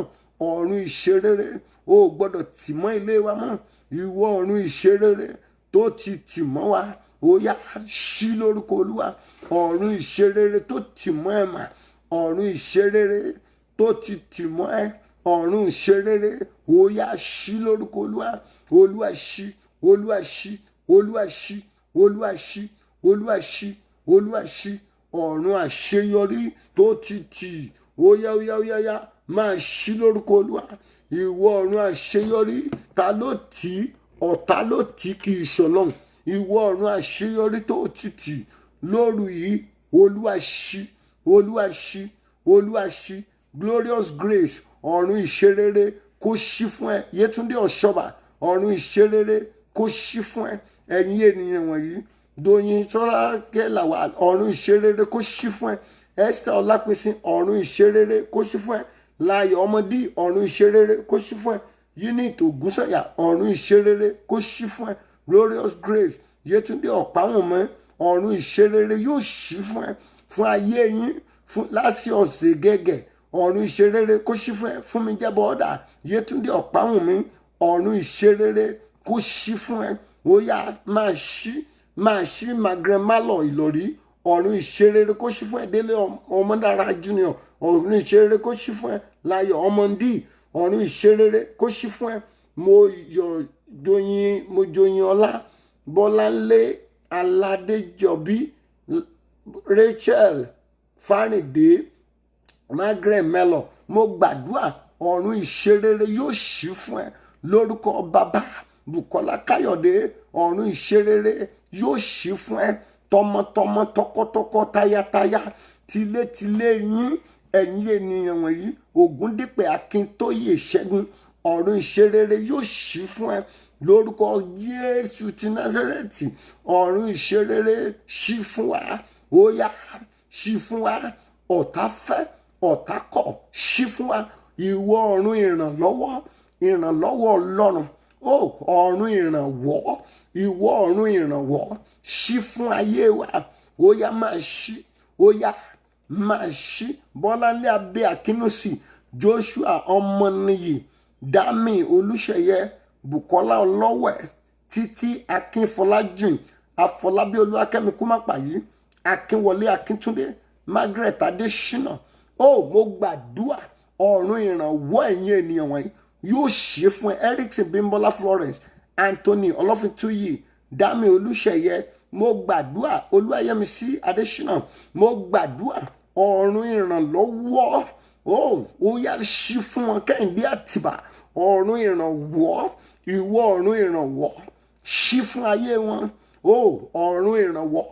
ọ̀run ìṣerere ó gbọ́dọ̀ tì mọ́ ilé wa mọ́ ìwọ ọ̀run ìṣerere tó ti tì mọ́ wa ó yá ṣí lórúkọ Olúwa ọ̀run ìṣerere tó tì mọ́ ẹ mà ọ̀run ìṣerere tó ti tì mọ́ ẹ ọ̀run ìṣerere ó yá ṣí lórúkọ Olúwa Olúwa ṣí Olúwa ṣí Olúwa ṣí Olúwa ṣí Olúwa ṣí Olúwa ṣí ọ̀run àṣeyọrí tó ti tì ó yá máa ṣí lórúkọ Olúwa ìwọ ọ̀run àṣeyọrí ta ló tì ọ̀tá ló tì kì í ṣọlọ́run ìwọ ọ̀run àṣeyọrí tó ti tì lóru yìí Olúwa ṣí Olúwa ṣí Olúwa ṣí glorious grace ọ̀run ìṣerere kó ṣí fún ẹ Yétúndé Ọ̀ṣọ́bà ọ̀run ìṣerere kó ṣí fún ẹ ẹ̀yin ènìyàn wọ̀nyí Dóyin Sọ́lákẹ́ Làwà ọ̀run ìṣerere kó ṣí fún ẹ Esther Ọlápẹ̀sìn ọ̀run ìṣerere kó ṣí fún ẹ Láyọ̀ Ọmọdé ọ̀run ìṣerere kó ṣí fún ẹ Unit Ògúnsànyà ọ̀run ìṣerere kó ṣí fún ẹ glorious grace Yétúndé Ọ̀páwọ̀mọ́ ọ̀run ìṣerere yóò ṣí fún ẹ fún ayé yín fún Lasius Gẹ́gẹ́ ọ̀run ìṣerere kó ṣí fún ẹ fún mi jẹ́bọ̀ ọ̀dà Yétúndé Ọ̀páwọ̀mí ọ̀run ìṣerere kó ṣí fún ẹ ó yá máa ṣí Margaret Malọ Ìlọrí ọ̀run ìṣerere kó ṣí fún ẹ Délé Ọmọdára Junior ọ̀run ìṣerere kó ṣí fún ẹ Láyọ̀ Ọmọdé ọ̀run ìṣerere kó ṣí fún ẹ Mojoyin Ọlá Bọ́láńlé Aládéjọbí Rachel Fáríndé Margaret Melo mo gbàdúrà ọ̀run ìṣerere yóò ṣí fún ẹ lórúkọ Bàbá Bùkọ́lá Káyọ̀dé ọ̀run ìṣerere yóò ṣí fún ẹ tọmọtọmọ tọkọtọkọ tayátayá tilétilé yín ẹ̀yin ènìyàn wọ̀nyí Ògúndípẹ̀ Akíntóyè Ṣẹ́gun ọ̀run ìṣerere yóò ṣí fún ẹ lórúkọ Jésù ti Násárẹ́tì ọ̀run ìṣerere ṣí fún wa ó yá ṣí fún wa ọ̀tá fẹ́ ọ̀tá kọ̀ ṣí fún wa ìwọ ọ̀run ìrànlọ́wọ́ Ọlọ́run ó ọ̀run ìrànwọ́ ìwọ ọ̀run ìrànwọ́ ṣí fún ayé wa ó yá máa ṣí ó yá máa ṣí Bọ́láńlé Abẹ́ Akínúsì Joshua Ọmọnìyí Dami Olúṣẹ̀yẹ Bùkọ́lá Ọlọ́wẹ̀ Títí Akínfọlájìn Afọlábí Olúwakẹ́mi Kúmápàyí Akínwọlé Akíntúndé Margaret Adéṣínà ó mo gbàdúrà ọ̀run ìrànwọ́ ẹ̀yin ènìyàn wọ̀nyí yóò ṣe fún Erickson Bímbọ́lá Florence Anthony Ọlọ́fintúyì Dami Olúṣẹ̀yẹ mo gbàdúrà Olúwayẹmísí Adéṣínà mo gbàdúrà ọ̀run ìrànlọ́wọ́ ó yá ṣí fún wọn Kẹ́hìndé Àtìbà ọ̀run ìrànwọ́ ìwọ ọ̀run ìrànwọ́ ṣí fún ayé wọn ọ̀run ìrànwọ́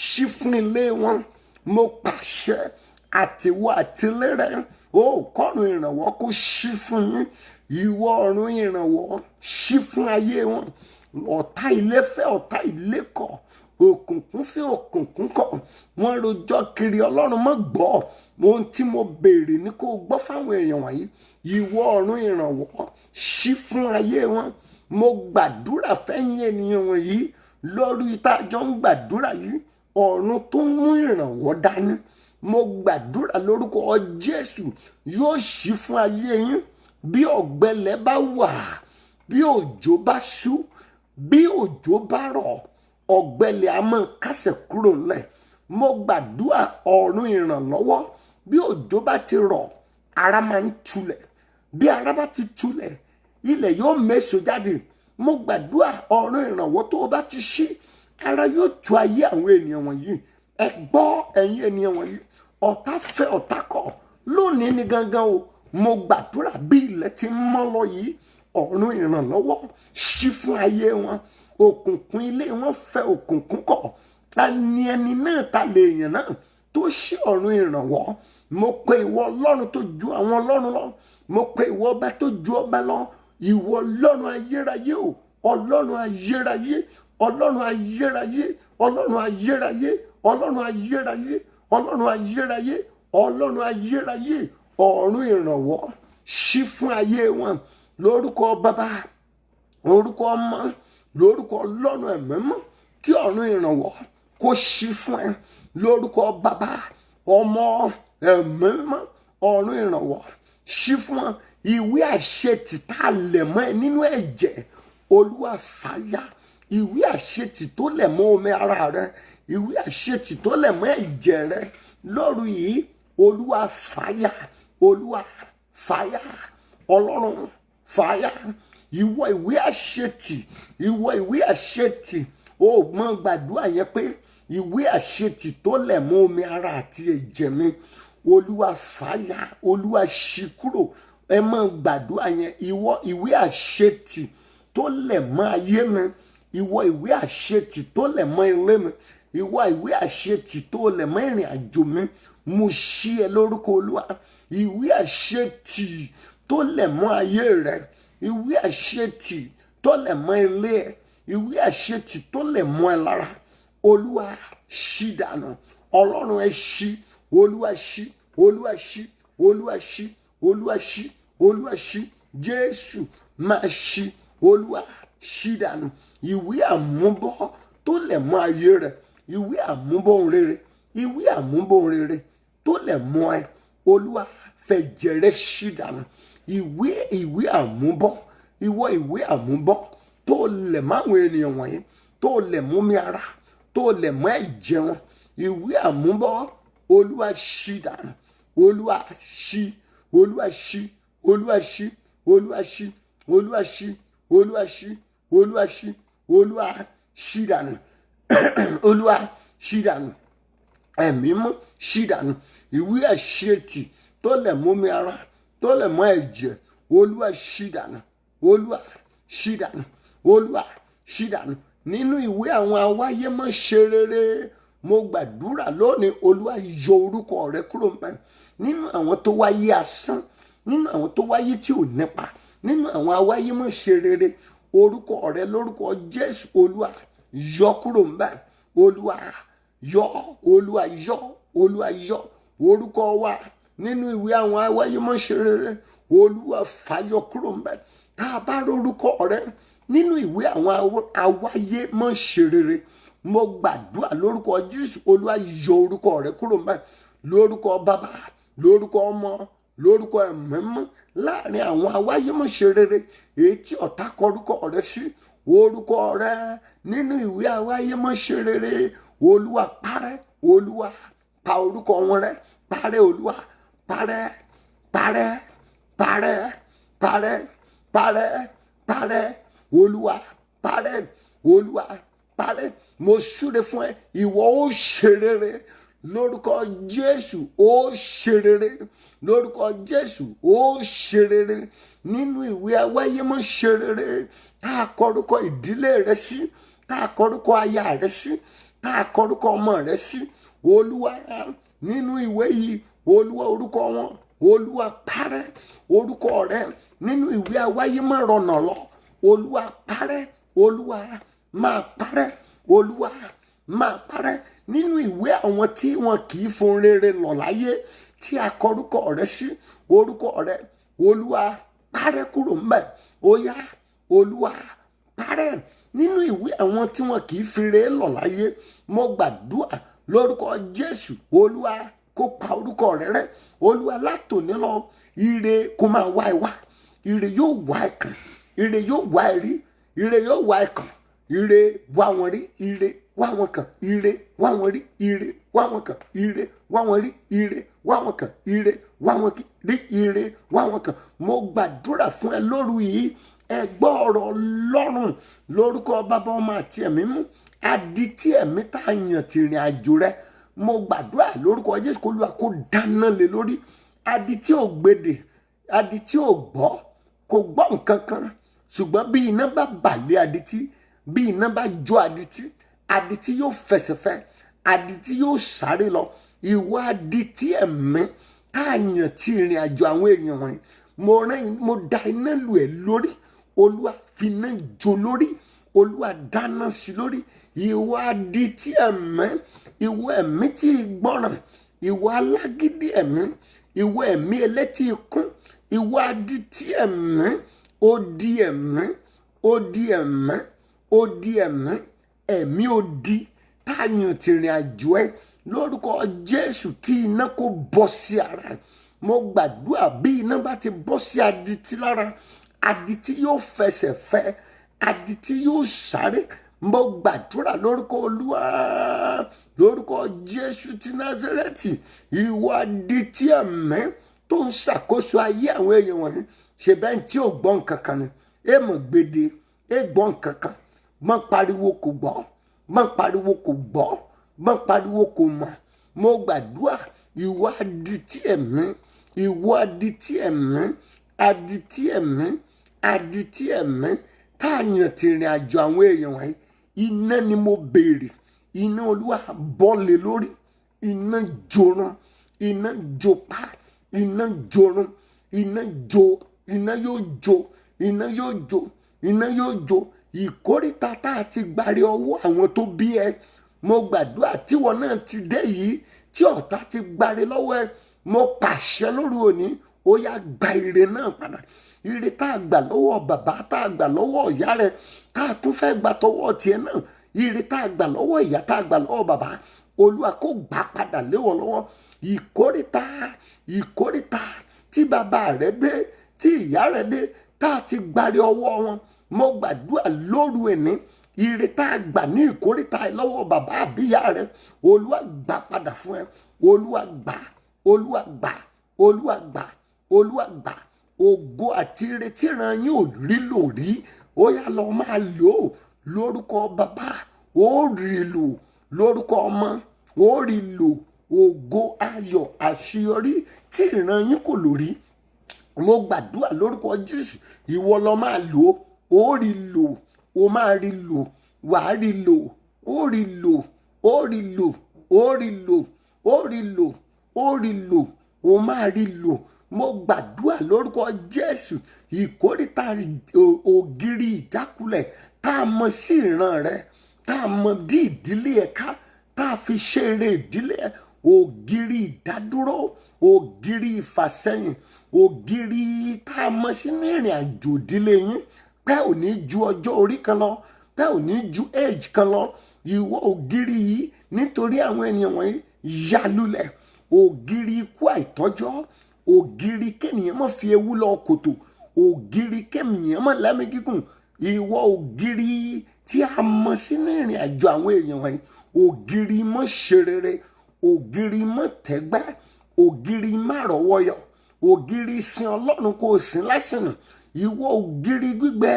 ṣí fún ilé wọn mo pàṣẹ àtiwọ́ àtilérè kọ́run ìrànwọ́ kó ṣí fún yín ìwọ ọ̀run ìrànwọ́ ṣí fún ayé wọn ọ̀tá ilé fẹ́ ọ̀tá ilé kọ̀ òkùnkùn fẹ́ òkùnkùn kọ̀ wọ́n rojọ́ kiri Ọlọ́run má gbọ́ ohun tí mo béèrè ní kó gbọ́ fáwọn èèyàn wọ̀nyí ìwọ ọ̀run ìrànwọ́ ṣí fún ayé wọn mo gbàdúrà fẹ́yìn ènìyàn wọ̀nyí lórí ìtajọ́ ń gbàdúrà yìí ọ̀run tó ń mú ìrànwọ́ dání mo gbàdúrà lórúkọ Jésù yóò ṣí fún ayé yín bí ọ̀gbẹlẹ̀ bá wà bí òjò bá ṣú bí òjò bá rọ̀ ọ̀gbẹlẹ̀ a máa kásẹ̀ kúrò ńlẹ̀ mo gbàdúrà ọ̀run ìrànlọ́wọ́ bí òjò bá ti rọ̀ ara máa ń tulẹ̀ bí ara bá ti tulẹ̀ ilẹ̀ yóò méso jáde mo gbàdúrà ọ̀run ìrànwọ́ tó o bá ti ṣí ara yóò tu ayé àwọn ènìyàn wọ̀nyí ẹ gbọ́ ẹ̀yin ènìyàn wọ̀nyí, ọ̀tá fẹ́ ọ̀tá kọ̀ lónìí ni gangan o. Mo gbàdúrà bí ilẹ̀ ti mọ́ lọ yìí, ọ̀run ìrànlọ́wọ́ ṣí fún ayé wọn. Òkùnkùn ilé wọn fẹ́ òkùnkùn kọ̀. Ta ni ẹni náà, ta lè èèyàn náà tó ṣí ọ̀run ìrànwọ́? Mo pe ìwọ Ọlọ́run tó ju àwọn ọlọ́run lọ. Mo pe ìwọ ọba tó ju ọba lọ. Ìwọ Ọlọ́run ayérayé o, Ọlọ́run ayérayé, Ọlọ́run ayérayé, Ọlọ́run ayérayé, Ọlọ́run ayérayé, Ọlọ́run ayérayé, Ọlọ́run ayérayé. Ọ̀run ìrànwọ́ ṣí fún ayé wọn lórúkọ Bàbá, lórúkọ Ọmọ, lórúkọ Ọlọ́run ẹ̀mí mímọ́. Kí ọ̀run ìrànwọ́ kó ṣí fún ẹ lórúkọ Bàbá, Ọmọ, ẹ̀mí mímọ́. Ọ̀run ìrànwọ́ ṣí fún ẹ. Ìwé àṣetì tá a lẹ̀ mọ́ ẹ nínú ẹ̀jẹ̀, Olúwa fàyà. Ìwé àṣetì tó lẹ̀ mọ́ omi ara rẹ, ìwé àṣetì tó lẹ̀ mọ́ ẹ̀jẹ̀ rẹ lóru yìí, Olúwa fàyà. Olúwa fàyà. Ọlọ́run fàyà. Ìwọ ìwé àṣetì, ìwọ ìwé àṣetì, ó mọ gbàdúrà yẹn pé ìwé àṣetì tó lẹ̀ mọ́ omi ara àti ẹ̀jẹ̀ mi, Olúwa fàyà. Olúwa ṣí kúrò. Ẹ mọ gbàdúrà yẹn. Ìwọ ìwé àṣetì tó lẹ̀ mọ́ ayé mi, ìwọ ìwé àṣetì tó lẹ̀ mọ́ ilé mi, ìwọ ìwé àṣetì tó lẹ̀ mọ́ ìrìn àjò mi, mo ṣí ẹ lórúkọ Olúwa. Ìwé àṣetì tó lẹ̀ mọ́ ayé rẹ, ìwé àṣetì tó lẹ̀ mọ́ ilé ẹ, ìwé àṣetì tó lẹ̀ mọ́ ẹ lára, Olúwa ṣí dànù. Ọlọ́run ẹ ṣí. Olúwa ṣí. Olúwa ṣí. Olúwa ṣí. Olúwa ṣí. Olúwa ṣí. Jésù máa ṣí. Olúwa ṣí dànù. Ìwé àmúbọ̀ tó lẹ̀ mọ́ ayé rẹ, ìwé àmúbọ̀ ohun rere, ìwé àmúbọ̀ ohun rere tó lẹ̀ mọ́ ẹ, Olúwa fẹ̀jẹ̀ rẹ ṣí dànù. Ìwé àmúbọ̀, ìwọ ìwé àmúbọ̀ tó lẹ̀ mọ́ àwọn ènìyàn wọ̀nyí, tó lẹ̀ mọ́ mi ara, tó lẹ̀ mọ́ ẹ̀jẹ̀ wọn, ìwé àmúbọ̀, Olúwa ṣí dànù. Olúwa ṣí. Olúwa ṣí. Olúwa ṣí. Olúwa ṣí. Olúwa ṣí. Olúwa ṣí. Olúwa ṣí. Olúwa ṣí dànù. Olúwa ṣí dànù. Ẹ̀mí mọ́ ṣí dànù. Ìwé àṣetì tó lẹ̀ mọ́ mi ara, tó lẹ̀ mọ́ ẹ̀jẹ̀, Olúwa ṣí dànù. Olúwa ṣí dànù. Olúwa ṣí dànù. Nínú ìwé àwọn awáyé mọ́ ṣe rere, mo gbàdúrà lónìí, Olúwa yọ orúkọ rẹ kúrò ńbẹ̀. Nínú àwọn tó wáyé asán, nínú àwọn tó wáyé tí ò nípa, nínú àwọn awáyé mọ́ ṣe rere, orúkọ rẹ lórúkọ Jésù, Olúwa yọ kúrò ńbẹ̀. Olúwa yọ. Olúwa yọ. Olúwa yọ orúkọ wa nínú ìwé àwọn awáyé mọ́ ṣe rere, Olúwa fàyọ kúrò ńbẹ̀. Tá a bá rórúkọ rẹ nínú ìwé àwọn awáyé mọ́ ṣe rere, mo gbàdúrà lórúkọ Jésù, Olúwa yọ orúkọ rẹ kúrò ńbẹ̀. Lórúkọ Bàbá, lórúkọ Ọmọ, lórúkọ Ẹ̀mí Mímọ́. Láàrin àwọn awáyé mọ́ ṣe rere èyí tí ọ̀tá kọ orúkọ rẹ sí, orúkọ rẹ nínú ìwé awáyé mọ́ ṣe rere, Olúwa parẹ́. Olúwa pa orúkọ wọn rẹ́. Parẹ́. Olúwa parẹ́. Parẹ́. Parẹ́. Parẹ́. Parẹ́. Parẹ́. Olúwa parẹ́. Olúwa parẹ́. Mo súre fún ẹ, ìwọ ó ṣe rere lórúkọ Jésù. Ó ṣe rere lórúkọ Jésù. Ó ṣe rere nínú ìwé awáyé mọ́ ṣe rere tá a kọ orúkọ ìdílé rẹ sí, tá a kọ orúkọ aya rẹ sí, tá a kọ orúkọ ọmọ rẹ sí, Olúwa nínú ìwé yìí, Olúwa orúkọ wọn, Olúwa parẹ́ orúkọ rẹ nínú ìwé awáyé mọ́ rọ̀nà lọ, Olúwa parẹ́. Olúwa máa parẹ́. Olúwa máa parẹ́ nínú ìwé àwọn tí wọn kì í fún rere lọ láyé, tí a kọ orúkọ rẹ sí, orúkọ rẹ, Olúwa parẹ́ kúrò ńbẹ̀. Ó yá, Olúwa parẹ́ nínú ìwé àwọn tí wọn kì í fi rere lọ láyé. Mo gbàdúrà lórúkọ Jésù, Olúwa kó pa orúkọ rẹ rẹ́. Olúwa látòní lọ, ire kó máa wá ẹ wá. Ire yóò wá ẹ kàn. Ire yóò wá ẹ rí. Ire yóò wá ẹ kàn. Ire wá wọn rí. Ire wá wọn kàn. Ire wá wọn rí. Ire wá wọn kàn. Ire wá wọn rí. Ire wá wọn kàn. Ire wá wọn rí. Ire wá wọn kàn. Mo gbàdúrà fún ẹ lóru yìí, ẹ gbọ́ ọ̀rọ̀ Ọlọ́run lórúkọ Bàbá, Ọmọ àti Ẹ̀mí Mímọ́. Adití ẹ̀mí tá a yàn ti rìn àjò rẹ, mo gbàdúrà lórúkọ Jésù kó Olúwa kó dáná lé lórí. Adi tí ò gbèdè, adi tí ò gbọ́, kò gbọ́ nǹkan kan, ṣùgbọ́n bí iná bá bàlẹ́ adití, bí iná bá jó adití yóò fẹsẹ̀fẹ́, adití yóò sáré lọ. Ìwọ adití ẹ̀mí káàyàn tí ìrìn àjò àwọn èèyàn wọ̀nyí, mo da iná lù ẹ́ lórí. Olúwa fi iná jó lórí, Olúwa dáná sí lórí. Ìwọ adití ẹ̀mí, ìwọ ẹ̀mí tí gbọ́ràn, ìwọ alágídí ẹ̀mí, ìwọ ẹ̀mí elétí ikún, ìwọ adití ẹ̀mí, odi ẹ̀mí, odi ẹ̀mí, odi ẹ̀mí, ẹ̀mí odi táyàn ti rìn àjò ẹ lórúkọ Jésù kí iná kó bọ́ sí ara. Mo gbàdúrà bí iná bá ti bọ́ sí adití lára, adití yóò fẹsẹ̀ fẹ́, adití yóò sáré. Mo gbàdúrà lórúkọ Olúwa, lórúkọ Jésù ti Násárẹ́tì, ìwọ adití ẹ̀mí tó ń ṣàkóso ayé àwọn èèyàn wọ̀nyí. Ṣe bẹ́ẹ̀ tí ò gbọ́ nǹkan kan ni, èèmọ̀ gbèdé, èègbọ́ nǹkan kan, mọ́ pariwo kò gbọ́, mọ́ pariwo kò gbọ́, mọ́ pariwo kò mọ̀. Mo gbàdúrà ìwọ adití ẹ̀mí, ìwọ adití ẹ̀mí, adití ẹ̀mí, adití ẹ̀mí káàyàn ti rìn àjò àwọn èèyàn wọ̀nyí. Iná ni mo béèrè, iná Olúwa bọ́lé lórí, iná jorun, iná jopa, iná jorun, iná jo, iná yóò jo, iná yóò jo, iná yóò jo. Ìkórìtà tá a ti gbàre ọwọ́ àwọn tó bí ẹ, mo gbàdúrà tíwọ náà ti dé yìí, tí ọ̀tá ti gbàre lọ́wọ́ ẹ, mo pàṣẹ lóru òní, ó yá gba ire náà padà. Ire tá a gbà lọ́wọ́ bàbá, tá a gbà lọ́wọ́ ìyá rẹ, tá a tún fẹ́ gbà tọwọ́ tiẹ̀ náà. Ire tá a gbà lọ́wọ́ ìyá, tá a gbà lọ́wọ́ bàbá, Olúwa kó gbà padà léwọ lọ́wọ́. Ìkórìtà, ìkórìtà tí bàbá rẹ dé, tí ìyá rẹ dé, tá a ti gbàre ọwọ́ wọn, mo gbàdúrà lóru ẹni, ire tá a gbà ní ìkórìtà lọ́wọ́ bàbá àbíyá rẹ, Olúwa gbà padà fún ẹ. Olúwa gbà, Olúwa gbà, Olúwa gbà, Olúwa gbà. Ògo àti ire tí ìran yín ò rí lò rí, ó yá lọ máa lò ó lórúkọ bàbá, ó rí lò lórúkọ ọmọ, ó rí lò. Ògo, ayọ̀, àṣeyọrí tí ìran yín kò lò rí, mo gbàdúrà lórúkọ Jésù, ìwọ lọ máa lò ó, ó rí lò, ó máa rí lò, wàá rí lò, ó rí lò, ó rí lò, ó rí lò, ó rí lò, ó rí lò, ó máa rí lò. Mo gbàdúrà lórúkọ Jésù, ìkórìtà ògiri ìjákulẹ̀ tá a mọ sí ìran rẹ, tá a mọ dí ìdílé ẹ ká, tá a fi ṣe eré ìdílé ẹ, ògiri ìdádúró, ògiri ìfàsẹ́yìn, ògiri tá a mọ sínú ìrìn àjò ìdílé yín, pé ò ní ju ọjọ́ orí kan lọ, pé ò ní ju age kan lọ. Ìwọ ògiri yìí, nítorí àwọn ènìyàn wọ̀nyí yá lulẹ̀. Ògiri ikú àìtọ́jọ́, ògiri kéèyàn má fi ewu lọ kòtò, ògiri kéèyàn má lẹ́mí gígùn. Ìwọ ògiri tí a mọ sínú ìrìn àjò àwọn èèyàn wọ̀nyí, ògiri mọ́ ṣe rere, ògiri mọ́ tẹ́gbẹ́, ògiri má rọ́wọ́yọ̀, ògiri sin Ọlọ́run kò sin lásán. Ìwọ ògiri gbígbẹ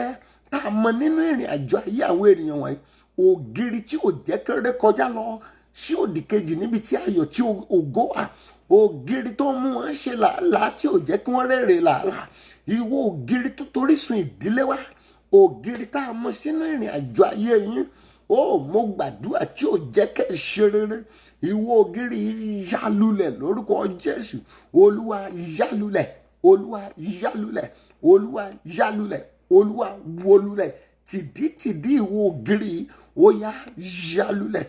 tá a mọ nínú ìrìn àjò ayé àwọn ènìyàn wọ̀nyí, ògiri tí ò jẹ́ kéré kọjá lọ sí òdì kejì níbi tí ayọ̀ tí ògo wà, ògiri tó mú wọn ṣe làálàá tí ò jẹ́ kí wọ́n rẹ́rẹ́ làálàá. Ìwọ ògiri tó torí sun ìdílé wa, ògiri tá a mọ sínú ìrìn àjò ayé yín, ó mo gbàdúrà tí ò jẹ́ kẹ́ ẹ ṣe rere. Ìwọ ògiri yálulẹ̀ lórúkọ Jésù. Olúwa yálulẹ̀, Olúwa yálulẹ̀, Olúwa yálulẹ̀, Olúwa wólulẹ̀. Tìdítìdí ìwọ ògiri, ó yá yálulẹ̀,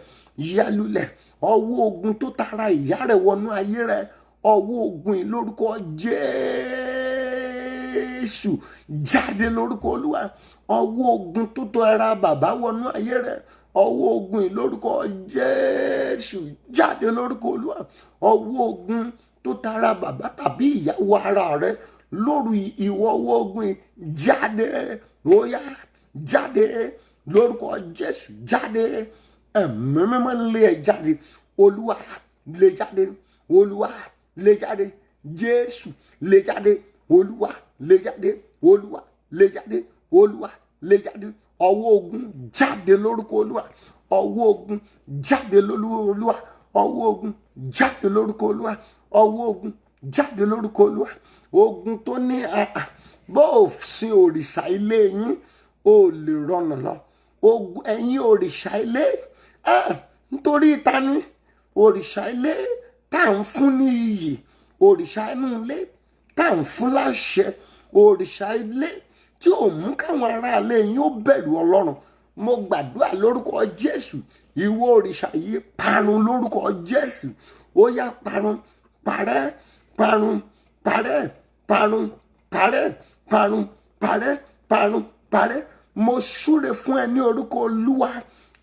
yálulẹ̀. Ọwọ́ ogun tó tara ìyá rẹ̀ wọnú ayé rẹ̀, ọwọ́ ogun yìí lórúkọ Jésù jáde lórúkọ Olúwa. Ọwọ́ ogun tó tara bàbá wọnú ayé rẹ̀, ọwọ́ ogun yìí lórúkọ Jésù jáde lórúkọ Olúwa. Ọwọ́ ogun tó tara bàbá tàbí ìyàwó ara rẹ̀ lórí ìwọ ọwọ́ ogun yìí jáde, ó yá jáde lórúkọ Jésù jáde. Ẹ̀mí mímọ́ lé ẹ jáde, Olúwa lé jáde, Olúwa lé jáde, Jésù lé jáde, Olúwa lé jáde, Olúwa lé jáde, Olúwa lé jáde. Ọwọ́ ogun jáde lórúkọ Olúwa, ọwọ́ ogun jáde lórúkọ Olúwa, ọwọ́ ogun jáde lórúkọ Olúwa, ọwọ́ ogun jáde lórúkọ Olúwa. Ogun tó ní bó o sin òrìṣà ilé yín o lè rọnà lọ. Ogun ẹ̀yin òrìṣà ilé nítorí ta ni òrìṣà ilé tá à ń fún ní iyì, òrìṣà inú ilé tá à ń fún láṣẹ, òrìṣà ilé tí ò mú káwọn aráalé yín ó bẹ̀rù Ọlọ́run. Mo gbàdúrà lórúkọ Jésù, ìwọ òrìṣà yìí parun lórúkọ Jésù. Ó yá parun, parẹ́, parun, parẹ́, parun, parẹ́, parun, parẹ́, parun, parẹ́. Mo súre fún ẹ ní orúkọ Olúwa.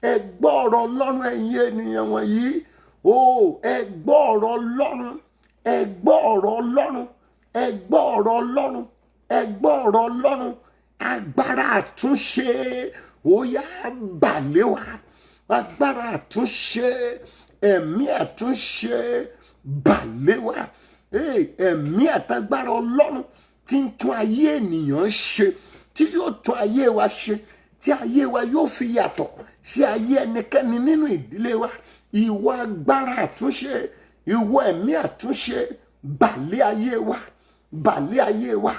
Ẹ gbọ́ ọ̀rọ̀ Ọlọ́run ẹ̀yin ènìyàn wọ̀nyí. Ẹ gbọ́ ọ̀rọ̀ Ọlọ́run, ẹ gbọ́ ọ̀rọ̀ Ọlọ́run, ẹ gbọ́ ọ̀rọ̀ Ọlọ́run, ẹ gbọ́ ọ̀rọ̀ Ọlọ́run. Agbára àtúnṣe ó yá bà lé wa. Agbára àtúnṣe, ẹ̀mí àtúnṣe bà lé wa. Ẹ̀mí àtagbára Ọlọ́run tí ń tún ayé ènìyàn ṣe, tí yóò tún ayé wa ṣe, tí ayé wa yóò fi yàtọ̀ sí ayé ẹnikẹ́ni nínú ìdílé wa. Ìwọ agbára àtúnṣe, ìwọ ẹ̀mí àtúnṣe bà lé ayé wa, bà lé ayé wa,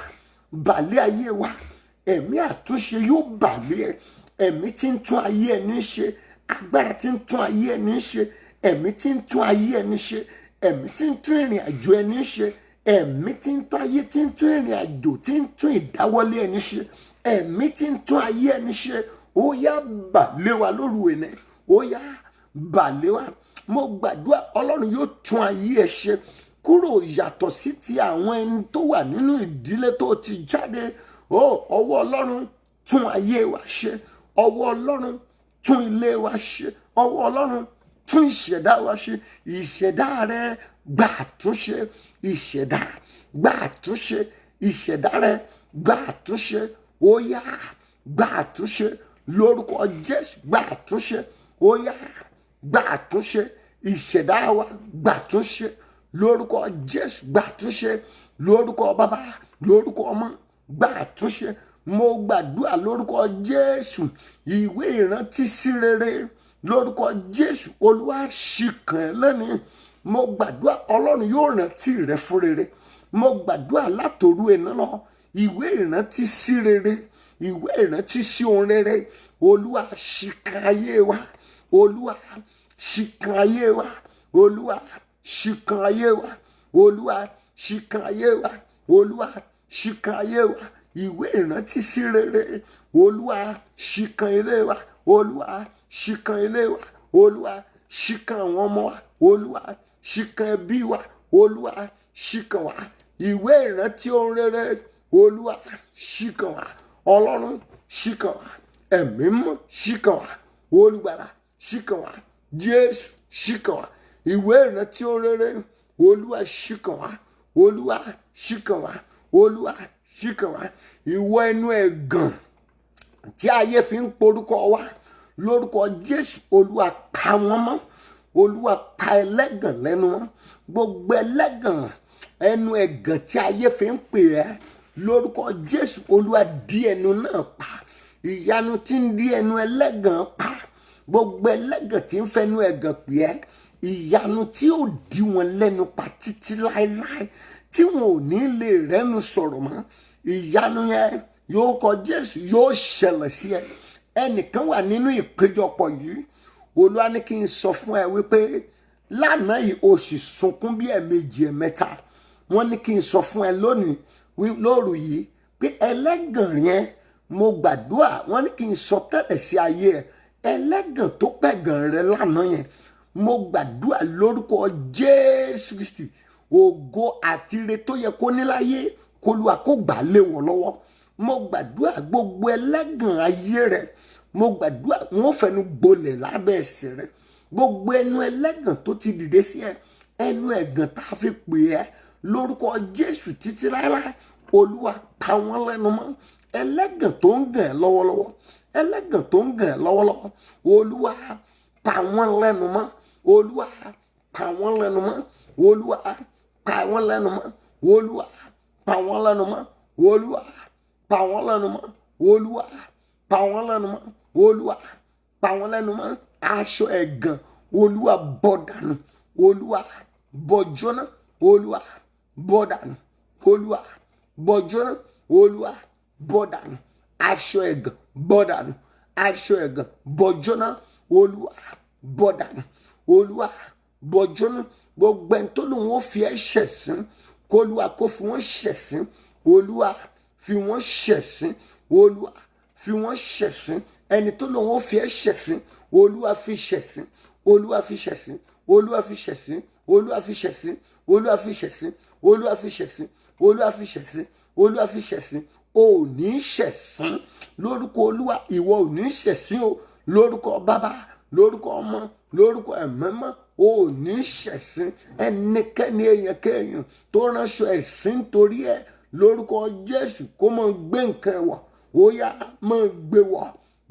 bà lé ayé wa. Ẹ̀mí àtúnṣe yóò bà lé ẹ. Ẹ̀mí tí ń tún ayé ẹni ṣe, agbára tí ń tún ayé ẹni ṣe, ẹ̀mí tí ń tún ayé ẹni ṣe, ẹ̀mí tí ń tún ìrìn àjò ẹni ṣe, ẹ̀mí tí ń tún ayé, tí ń tún ìrìn àjò, tí ń tún ìdáwọ́lé ẹni ṣe, ẹ̀mí tí ń tún ayé ẹni ṣe. Ó yá bà lé wa lóru ẹ̀nẹ́, ó yá bà lé wa. Mo gbàdúrà Ọlọ́run yóò tún ayé ẹ ṣe kúrò yàtọ̀ sí ti àwọn ẹni tó wà nínú ìdílé tó ti jáde. Ọwọ́ Ọlọ́run tún ayé wa ṣe, ọwọ́ Ọlọ́run tún ilé wa ṣe, ọwọ́ Ọlọ́run tún ìṣẹ̀dá wa ṣe. Ìṣẹ̀dá rẹ gbà àtúnṣe, ìṣẹ̀dá gbà àtúnṣe, ìṣẹ̀dá rẹ gbà àtúnṣe. Ó yá gbà àtúnṣe lórúkọ Jésù, gbà àtúnṣe. Ó yá gbà àtúnṣe, ìṣẹ̀dá wa gbà àtúnṣe lórúkọ Jésù, gbà àtúnṣe lórúkọ Bàbá, lórúkọ Ọmọ, gbà àtúnṣe. Mo gbàdúrà lórúkọ Jésù, ìwé ìrántí sí rere lórúkọ Jésù Olúwa ṣì kàn ẹ́ lónìí. Mo gbàdúrà Ọlọ́run yóò rántí rẹ fún rere. Mo gbàdúrà látòru ẹ̀nà lọ, ìwé ìrántí sí rere, ìwé ìrántí sí ohun rere. Olúwa ṣì kàn ayé wa, Olúwa ṣì kàn ayé wa, Olúwa ṣì kàn ayé wa, Olúwa ṣì kàn ayé wa, Olúwa ṣì kàn ayé wa. Ìwé ìrántí sí rere, Olúwa ṣì kàn ilé wa, Olúwa ṣì kàn ilé wa, Olúwa ṣì kàn àwọn ọmọ wa, Olúwa ṣì kàn ẹbí wa, Olúwa ṣì kàn wá. Ìwé ìrántí ohun rere, Olúwa ṣì kàn wá. Ọlọ́run ṣì kàn wá, ẹ̀mí mọ́ ṣì kàn wá, Olùgbàlà ṣì kàn wá, Jésù ṣì kàn wá. Ìwé ìrántí ohun rere, Olúwa ṣì kàn wá, Olúwa ṣì kàn wá, Olúwa ṣì kàn wá. Ìwọ ẹnu ẹ̀gàn tí ayé fi ń porúkọ wa lórúkọ Jésù, Olúwa pa wọ́n mọ́, Olúwa pa ẹlẹ́gàn lẹ́nu wọn. Gbogbo ẹlẹ́gàn ẹnu ẹ̀gàn tí ayé fi ń pè ẹ́ lórúkọ Jésù, Olúwa dí ẹnu náà pa. Ìyanu tí ń dí ẹnu ẹlẹ́gàn pa, gbogbo ẹlẹ́gàn tí ń fẹnu ẹ̀gàn pè ẹ́, ìyanu tí ó dí wọn lẹ́nu pa títí láéláé, tí wọn ò ní lè rẹ́nu sọ̀rọ̀ mọ́. Ìyanu yẹn yóò kọ Jésù yóò ṣẹlẹ̀ sí ẹ. Ẹnìkan wà nínú ìpéjọpọ̀ yìí, Olúwa ní kí n sọ fún ẹ wípé lánàá yìí o sì sunkún bí ẹ̀ẹ̀mejì ẹ̀ẹ̀mẹ́ta. Wọ́n ní kí n sọ fún ẹ lónìí lóru yìí pé ẹlẹ́gàn yẹn, mo gbàdúrà, wọ́n ní kí n sọ tẹ́lẹ̀ sí ayé ẹ. Ẹlẹ́gàn tó pẹ̀gàn rẹ lánàá yẹn, mo gbàdúrà lórúkọ Jésù Kristi, ògo àti ire tó yẹ kó ní láyé k'Olúwa kó gbà lé wọ lọ́wọ́. Mo gbàdúrà gbogbo ẹlẹ́gàn ayé rẹ, mo gbàdúrà wọn fẹnu gbolẹ̀ lábẹ́ ẹsẹ̀ rẹ. Gbogbo ẹnu ẹlẹ́gàn tó ti dìde sí ẹ, ẹnu ẹ̀gàn tá a fi pè ẹ́ lórúkọ Jésù títí láéláé, Olúwa pa wọ́n lẹ́nu mọ́. Ẹlẹ́gàn tó ń gàn ẹ́ lọ́wọ́lọ́wọ́, ẹlẹ́gàn tó ń gàn ẹ́ lọ́wọ́lọ́wọ́, Olúwa pa wọ́n lẹ́nu mọ́, Olúwa pa wọ́n lẹ́nu mọ́, Olúwa pa wọ́n lẹ́nu mọ́, Olúwa pa wọ́n lẹ́nu mọ́, Olúwa pa wọ́n lẹ́nu mọ́, Olúwa pa wọ́n lẹ́nu mọ́, Olúwa pa wọ́n lẹ́nu mọ́. Aṣọ ẹ̀gàn Olúwa bọ́ dànù, olúwa bọ́ jóná, olúwa bọ́ dànù, olúwa bọ́ jóná, olúwa bọ́ dànù, aṣọ ẹ̀gàn bọ́ dànù, aṣọ ẹ̀gàn bọ́ jóná, olúwa bọ́ dànù, olúwa bọ́ jóná. Gbogbo ẹni tó lòun ó fi ẹ́ ṣẹ̀sín, kólúwa kó fi wọ́n ṣẹ̀sín, olúwa fi wọ́n ṣẹ̀sín, olúwa fi wọ́n ṣẹ̀sín. Ẹni tó lòun ó fi ẹ́ ṣẹ̀sín, olúwa fi ṣẹ̀sín, olúwa fi ṣẹ̀sín, olúwa fi ṣẹ̀sín, olúwa fi ṣẹ̀sín, olúwa fi ṣẹ̀sín, olúwa fi ṣẹ̀sín, olúwa fi ṣẹ̀sín, olúwa fi ṣẹ̀sín. O ò ní ṣẹ̀sín lórúkọ olúwa, ìwọ ò ní ṣẹ̀sín o, lórúkọ bàbá, lórúkọ ọmọ, lórúkọ ẹ̀mẹ́mọ́, o ò ní ṣẹ̀sín. Ẹnikẹ́ni èèyàn kéèyàn tó ránṣọ ẹ̀sín torí ẹ, lórúkọ Jésù kó máa gbé nǹkan ẹ̀ wọ̀, ó yá máa gbé wọ̀,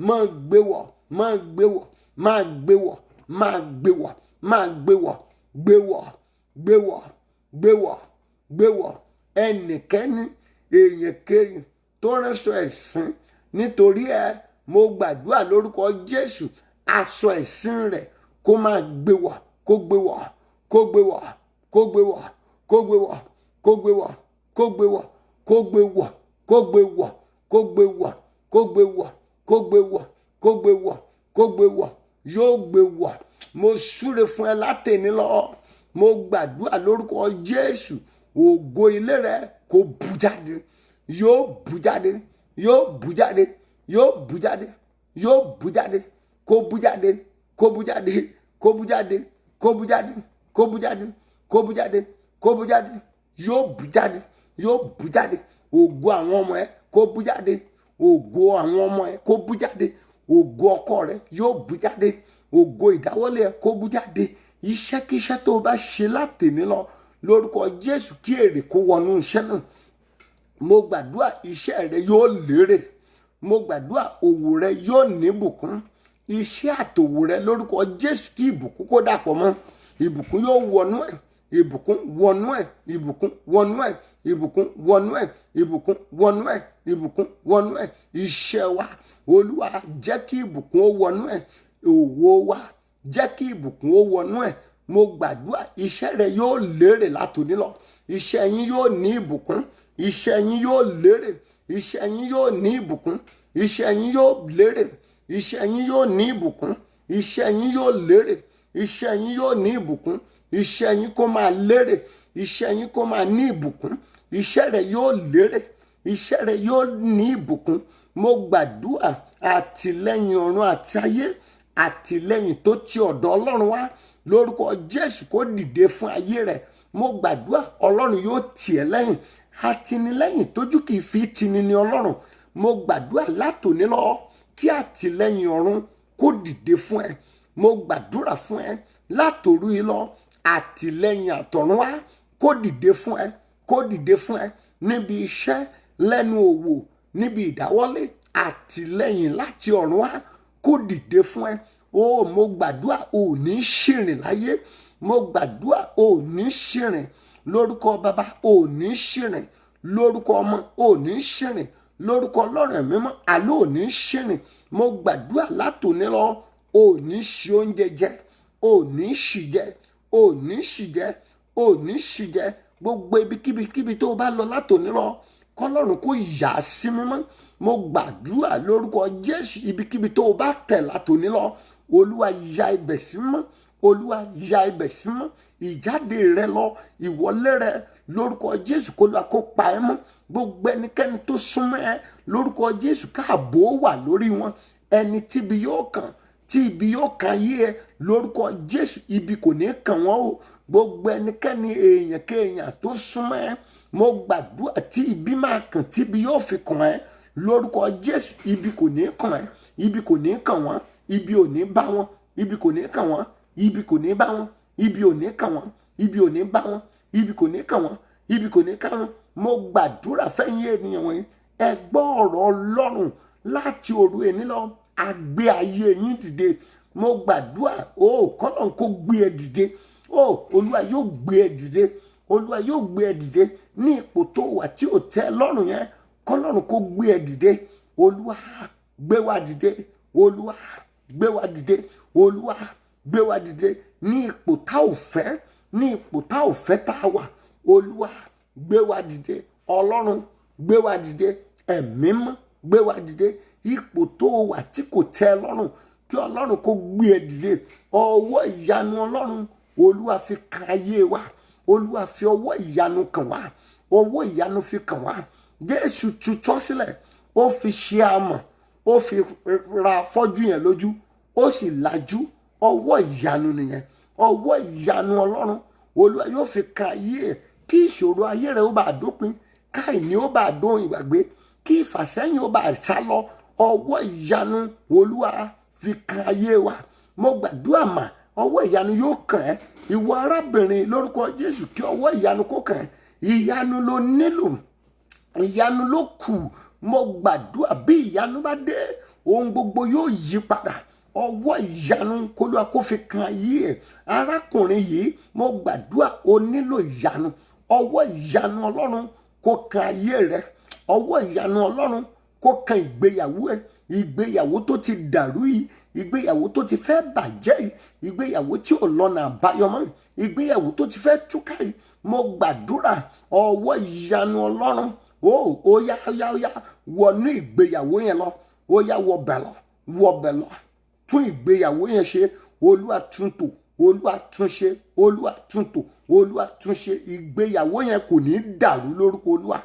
máa gbé wọ̀, máa gbé wọ̀, máa gbé wọ̀, máa gbé wọ̀, máa gbé wọ̀, gbé wọ̀, gbé wọ̀, gbé wọ̀, gbé wọ̀. Ẹnikẹ́ni èèyàn kéèyàn tó ránṣọ ẹ̀sín nítorí ẹ, mo gbàdúrà lórúkọ Jésù, aṣọ ẹ̀sín rẹ̀ kó máa gbé wọ̀, kó gbé wọ̀, kó gbé wọ̀, kó gbé wọ̀, kó gbé wọ̀, kó gbé wọ̀, kó gbé wọ̀, kó gbé wọ̀, kó gbé wọ̀, kó gbé wọ̀, kó gbé wọ̀, kó gbé wọ̀, kó gbé wọ̀, kó gbé wọ̀, yóò gbé wọ̀. Mo súre fún ẹ látẹ̀ní lọ, mo gbàdúrà lórúkọ Jésù, ògo ilé rẹ kó bú jáde, yóò bú jáde, yóò bú jáde, yóò bú jáde, yóò bú jáde, kó bú jáde, kó bú jáde, kó bú jáde, kó bú jáde, kó bú jáde, kó bú jáde, kó bú jáde, yóò bú jáde, yóò bú jáde. Ògo àwọn ọmọ ẹ kó bú jáde, ògo àwọn ọmọ ẹ kó bú jáde, ògo ọkọ rẹ yóò bú jáde, ògo ìdáwọ́lé ẹ kó bú jáde. Iṣẹ́kíṣẹ́ tó o bá ṣe látẹ̀ní lọ, lórúkọ Jésù kí èrè kó wọnú iṣẹ́ náà. Mo gbàdúrà iṣẹ́ rẹ yóò lérè, mo gbàdúrà òwò rẹ yóò níbùkún, iṣẹ́ àtòwò rẹ lórúkọ Jésù kí ìbùkún kó dàpọ̀ mọ́, ìbùkún yóò wọnú ẹ̀, ìbùkún wọnú ẹ̀, ìbùkún wọnú ẹ̀, ìbùkún wọnú ẹ̀, ìbùkún wọnú ẹ̀, ìbùkún wọnú ẹ̀. Iṣẹ́ wa olúwa jẹ́ kí ìbùkún ó wọnú ẹ̀, òwò wa jẹ́ kí ìbùkún ó wọnú ẹ̀. Mo gbàdúrà iṣẹ́ rẹ yóò lérè látòní lọ, iṣẹ́ yín yóò ní ìbùkún, iṣẹ́ yín yóò lérè, iṣẹ́ yín yóò ní ìbùkún, iṣẹ́ yín yóò lérè, iṣẹ́ yín yóò ní ìbùkún, iṣẹ́ yín yóò lérè, iṣẹ́ yín yóò ní ìbùkún, iṣẹ́ yín kó máa lérè, iṣẹ́ yín kó máa ní ìbùkún, iṣẹ́ rẹ yóò lérè, iṣẹ́ rẹ yóò ní ìbùkún. Mo gbàdúrà àtìlẹ́yìn ọ̀run àti ayé, àtìlẹ́yìn tó ti ọ̀dọ̀ Ọlọ́run wá, lórúkọ Jésù kó dìde fún ayé rẹ. Mo gbàdúrà Ọlọ́run yóò tì ẹ́ lẹ́yìn, àtìlẹ́yìn tójú kìí fi tini ní Ọlọ́run. Mo gbàdúrà látòní lọ kí àtìlẹ́yìn ọ̀run kó dìde fún ẹ. Mo gbàdúrà fún ẹ látòru yìí lọ, àtìlẹ́yìn àtọ̀run wá kó dìde fún ẹ, kó dìde fún ẹ níbi iṣẹ́, lẹ́nu òwò, níbi ìdáwọ́lé, àtìlẹ́yìn láti ọ̀run wá kó dìde fún ẹ. O mo gbàdúrà ò ní ṣìrìn láyé, mo gbàdúrà ò ní ṣìrìn lórúkọ bàbá, ò ní ṣìrìn lórúkọ ọmọ, ò ní ṣìrìn lórúkọ Ọlọ́run ẹ̀mí mímọ́, àlọ́ ò ní ṣìrìn. Mo gbàdúrà látòní lọ, ò ní ṣì oúnjẹ jẹ, ò ní ṣì jẹ, ò ní ṣì jẹ, ò ní ṣì jẹ. Gbogbo ibikíbi tó bá lọ látòní lọ, kọ́lọ́run kó yà á sí mímọ́. Mo gbàdúrà lórúkọ Jésù, ibikíbi tó bá tẹ̀ látòní lọ, olúwa ya ibẹ̀ sí mọ́, olúwa ya ibẹ̀ sí mọ́. Ìjáde rẹ lọ, ìwọlé rẹ lórúkọ Jésù kó lọ kó pa ẹ́ mọ́. Gbogbo ẹnikẹ́ni tó súnmọ́ ẹ lórúkọ Jésù káàbò wà lórí wọn. Ẹni tíbi yóò kàn, tí ibi yóò kàn yé ẹ lórúkọ Jésù, ibi kò ní kàn wọ́n o. Gbogbo ẹnikẹ́ni èèyàn kéèyàn tó súnmọ́ ẹ, mo gbàdúrà tí ibi máa kàn, tí ibi yóò fi kàn ẹ́ lórúkọ Jésù, ibi kò ní kàn ẹ́, ibi kò ní kàn wọ́n, ibi ò ní bá wọn, ibi kò ní kàn wọ́n, ibi kò ní bá wọn, ibi ò ní kàn wọ́n, ibi ò ní bá wọn, ibi kò ní kàn wọ́n, ibi kò ní kàn wọ́n. Mo gbàdúrà fẹ́yìn ènìyàn wọ̀nyí, ẹ gbọ́ ọ̀rọ̀ Ọlọ́run láti òru ẹni lọ, a gbé ayé yín dìde. Mo gbàdúrà kọ́lọ́run kó gbé ẹ dìde, olúwa yóò gbé ẹ dìde, olúwa yóò gbé ẹ dìde ní ipò tó wà tí ò tẹ́ lọ́rùn yẹn. Kọ́lọ́run kó gbé ẹ dìde, olúwa gbé wa dìde, olúwa gbé wa dìde, olúwa gbé wa dìde ní ipò tá ò fẹ́, ní ipò tá ò fẹ́ tá a wà. Olúwa gbé wa dìde, Ọlọ́run gbé wa dìde, ẹ̀mí mọ́ gbé wa dìde. Ipò tó wà tí kò tẹ́ ẹ lọ́rùn, kí Ọlọ́run kó gbé ẹ dìde. Ọwọ́ ìyanu Ọlọ́run Olúwa fi kan ayé wa, Olúwa fi ọwọ́ ìyanu kàn wá, ọwọ́ ìyanu fi kàn wá. Jésù tutọ́ sílẹ̀, ó fi ṣe amọ̀, ó fi ra afọ́jú yẹn lójú, ó sì lajú. Ọwọ́ ìyanu nìyẹn, ọwọ́ ìyanu Ọlọ́run Olúwa yóò fi kan ayé ẹ̀, kí ìṣòro ayé rẹ̀ ó bá dópin, káìní ó bá dóhun ìgbàgbé, kí ìfàsẹ́yìn ó bá sá lọ. Ọwọ́ ìyanu Olúwa fi kan ayé wa. Mo gbàdúrà mà, ọwọ́ ìyanu yóò kàn ẹ́. Ìwọ arábìnrin, lórúkọ Jésù, kí ọwọ́ ìyanu kó kàn ẹ́. Ìyanu ló nílò, ìyanu ló kù. Mo gbàdúrà bí ìyanu bá dé, ohun gbogbo yóò yí padà. Ọwọ́ ìyanu k'Olúwa kó fi kan ayé ẹ̀. Arákùnrin yìí, mo gbàdúrà o nílò ìyanu. Ọwọ́ ìyanu Ọlọ́run kó kan ayé rẹ. Ọwọ́ ìyanu Ọlọ́run kó kan ìgbéyàwó ẹ. Ìgbéyàwó tó ti dàrú yìí, ìgbéyàwó tó ti fẹ́ bàjẹ́ yìí, ìgbéyàwó tí ò lọ́nà àbáyọ mọ́, ìgbéyàwó tó ti fẹ́ túká yìí. Mo gbàdúrà ọwọ́ ìyanu Ọlọ́run ó yá wọnú ìgbéyàwó yẹn lọ. Ó yá wọbẹ̀ lọ tún ìgbéyàwó yẹn ṣe. Olúwa tún tò, Olúwa tún ṣe, Olúwa tún tò, Olúwa tún ṣe. Ìgbéyàwó yẹn kò ní dàrú lórúkọ Olúwa.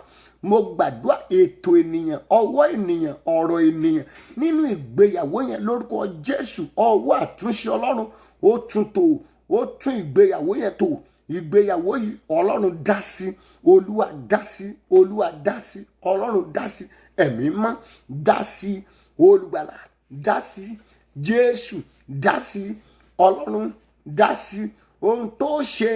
Mo gbàdúrà ètò ènìyàn, ọwọ́ ènìyàn, ọ̀rọ̀ ènìyàn nínú ìgbéyàwó yẹn lórúkọ Jésù. Ọwọ́ àtúnṣe Ọlọ́run ó tún tò, ó tún ìgbéyàwó yẹn tò. Ìgbéyàwó yìí Ọlọ́run dá sí, Olúwa dá sí, Olúwa dá sí, Ọlọ́run dá sí, ẹ̀mí mọ́ dá sí, Olùgbàlà dá sí, Jésù dá sí, Ọlọ́run dá sí. Ohun tó ṣe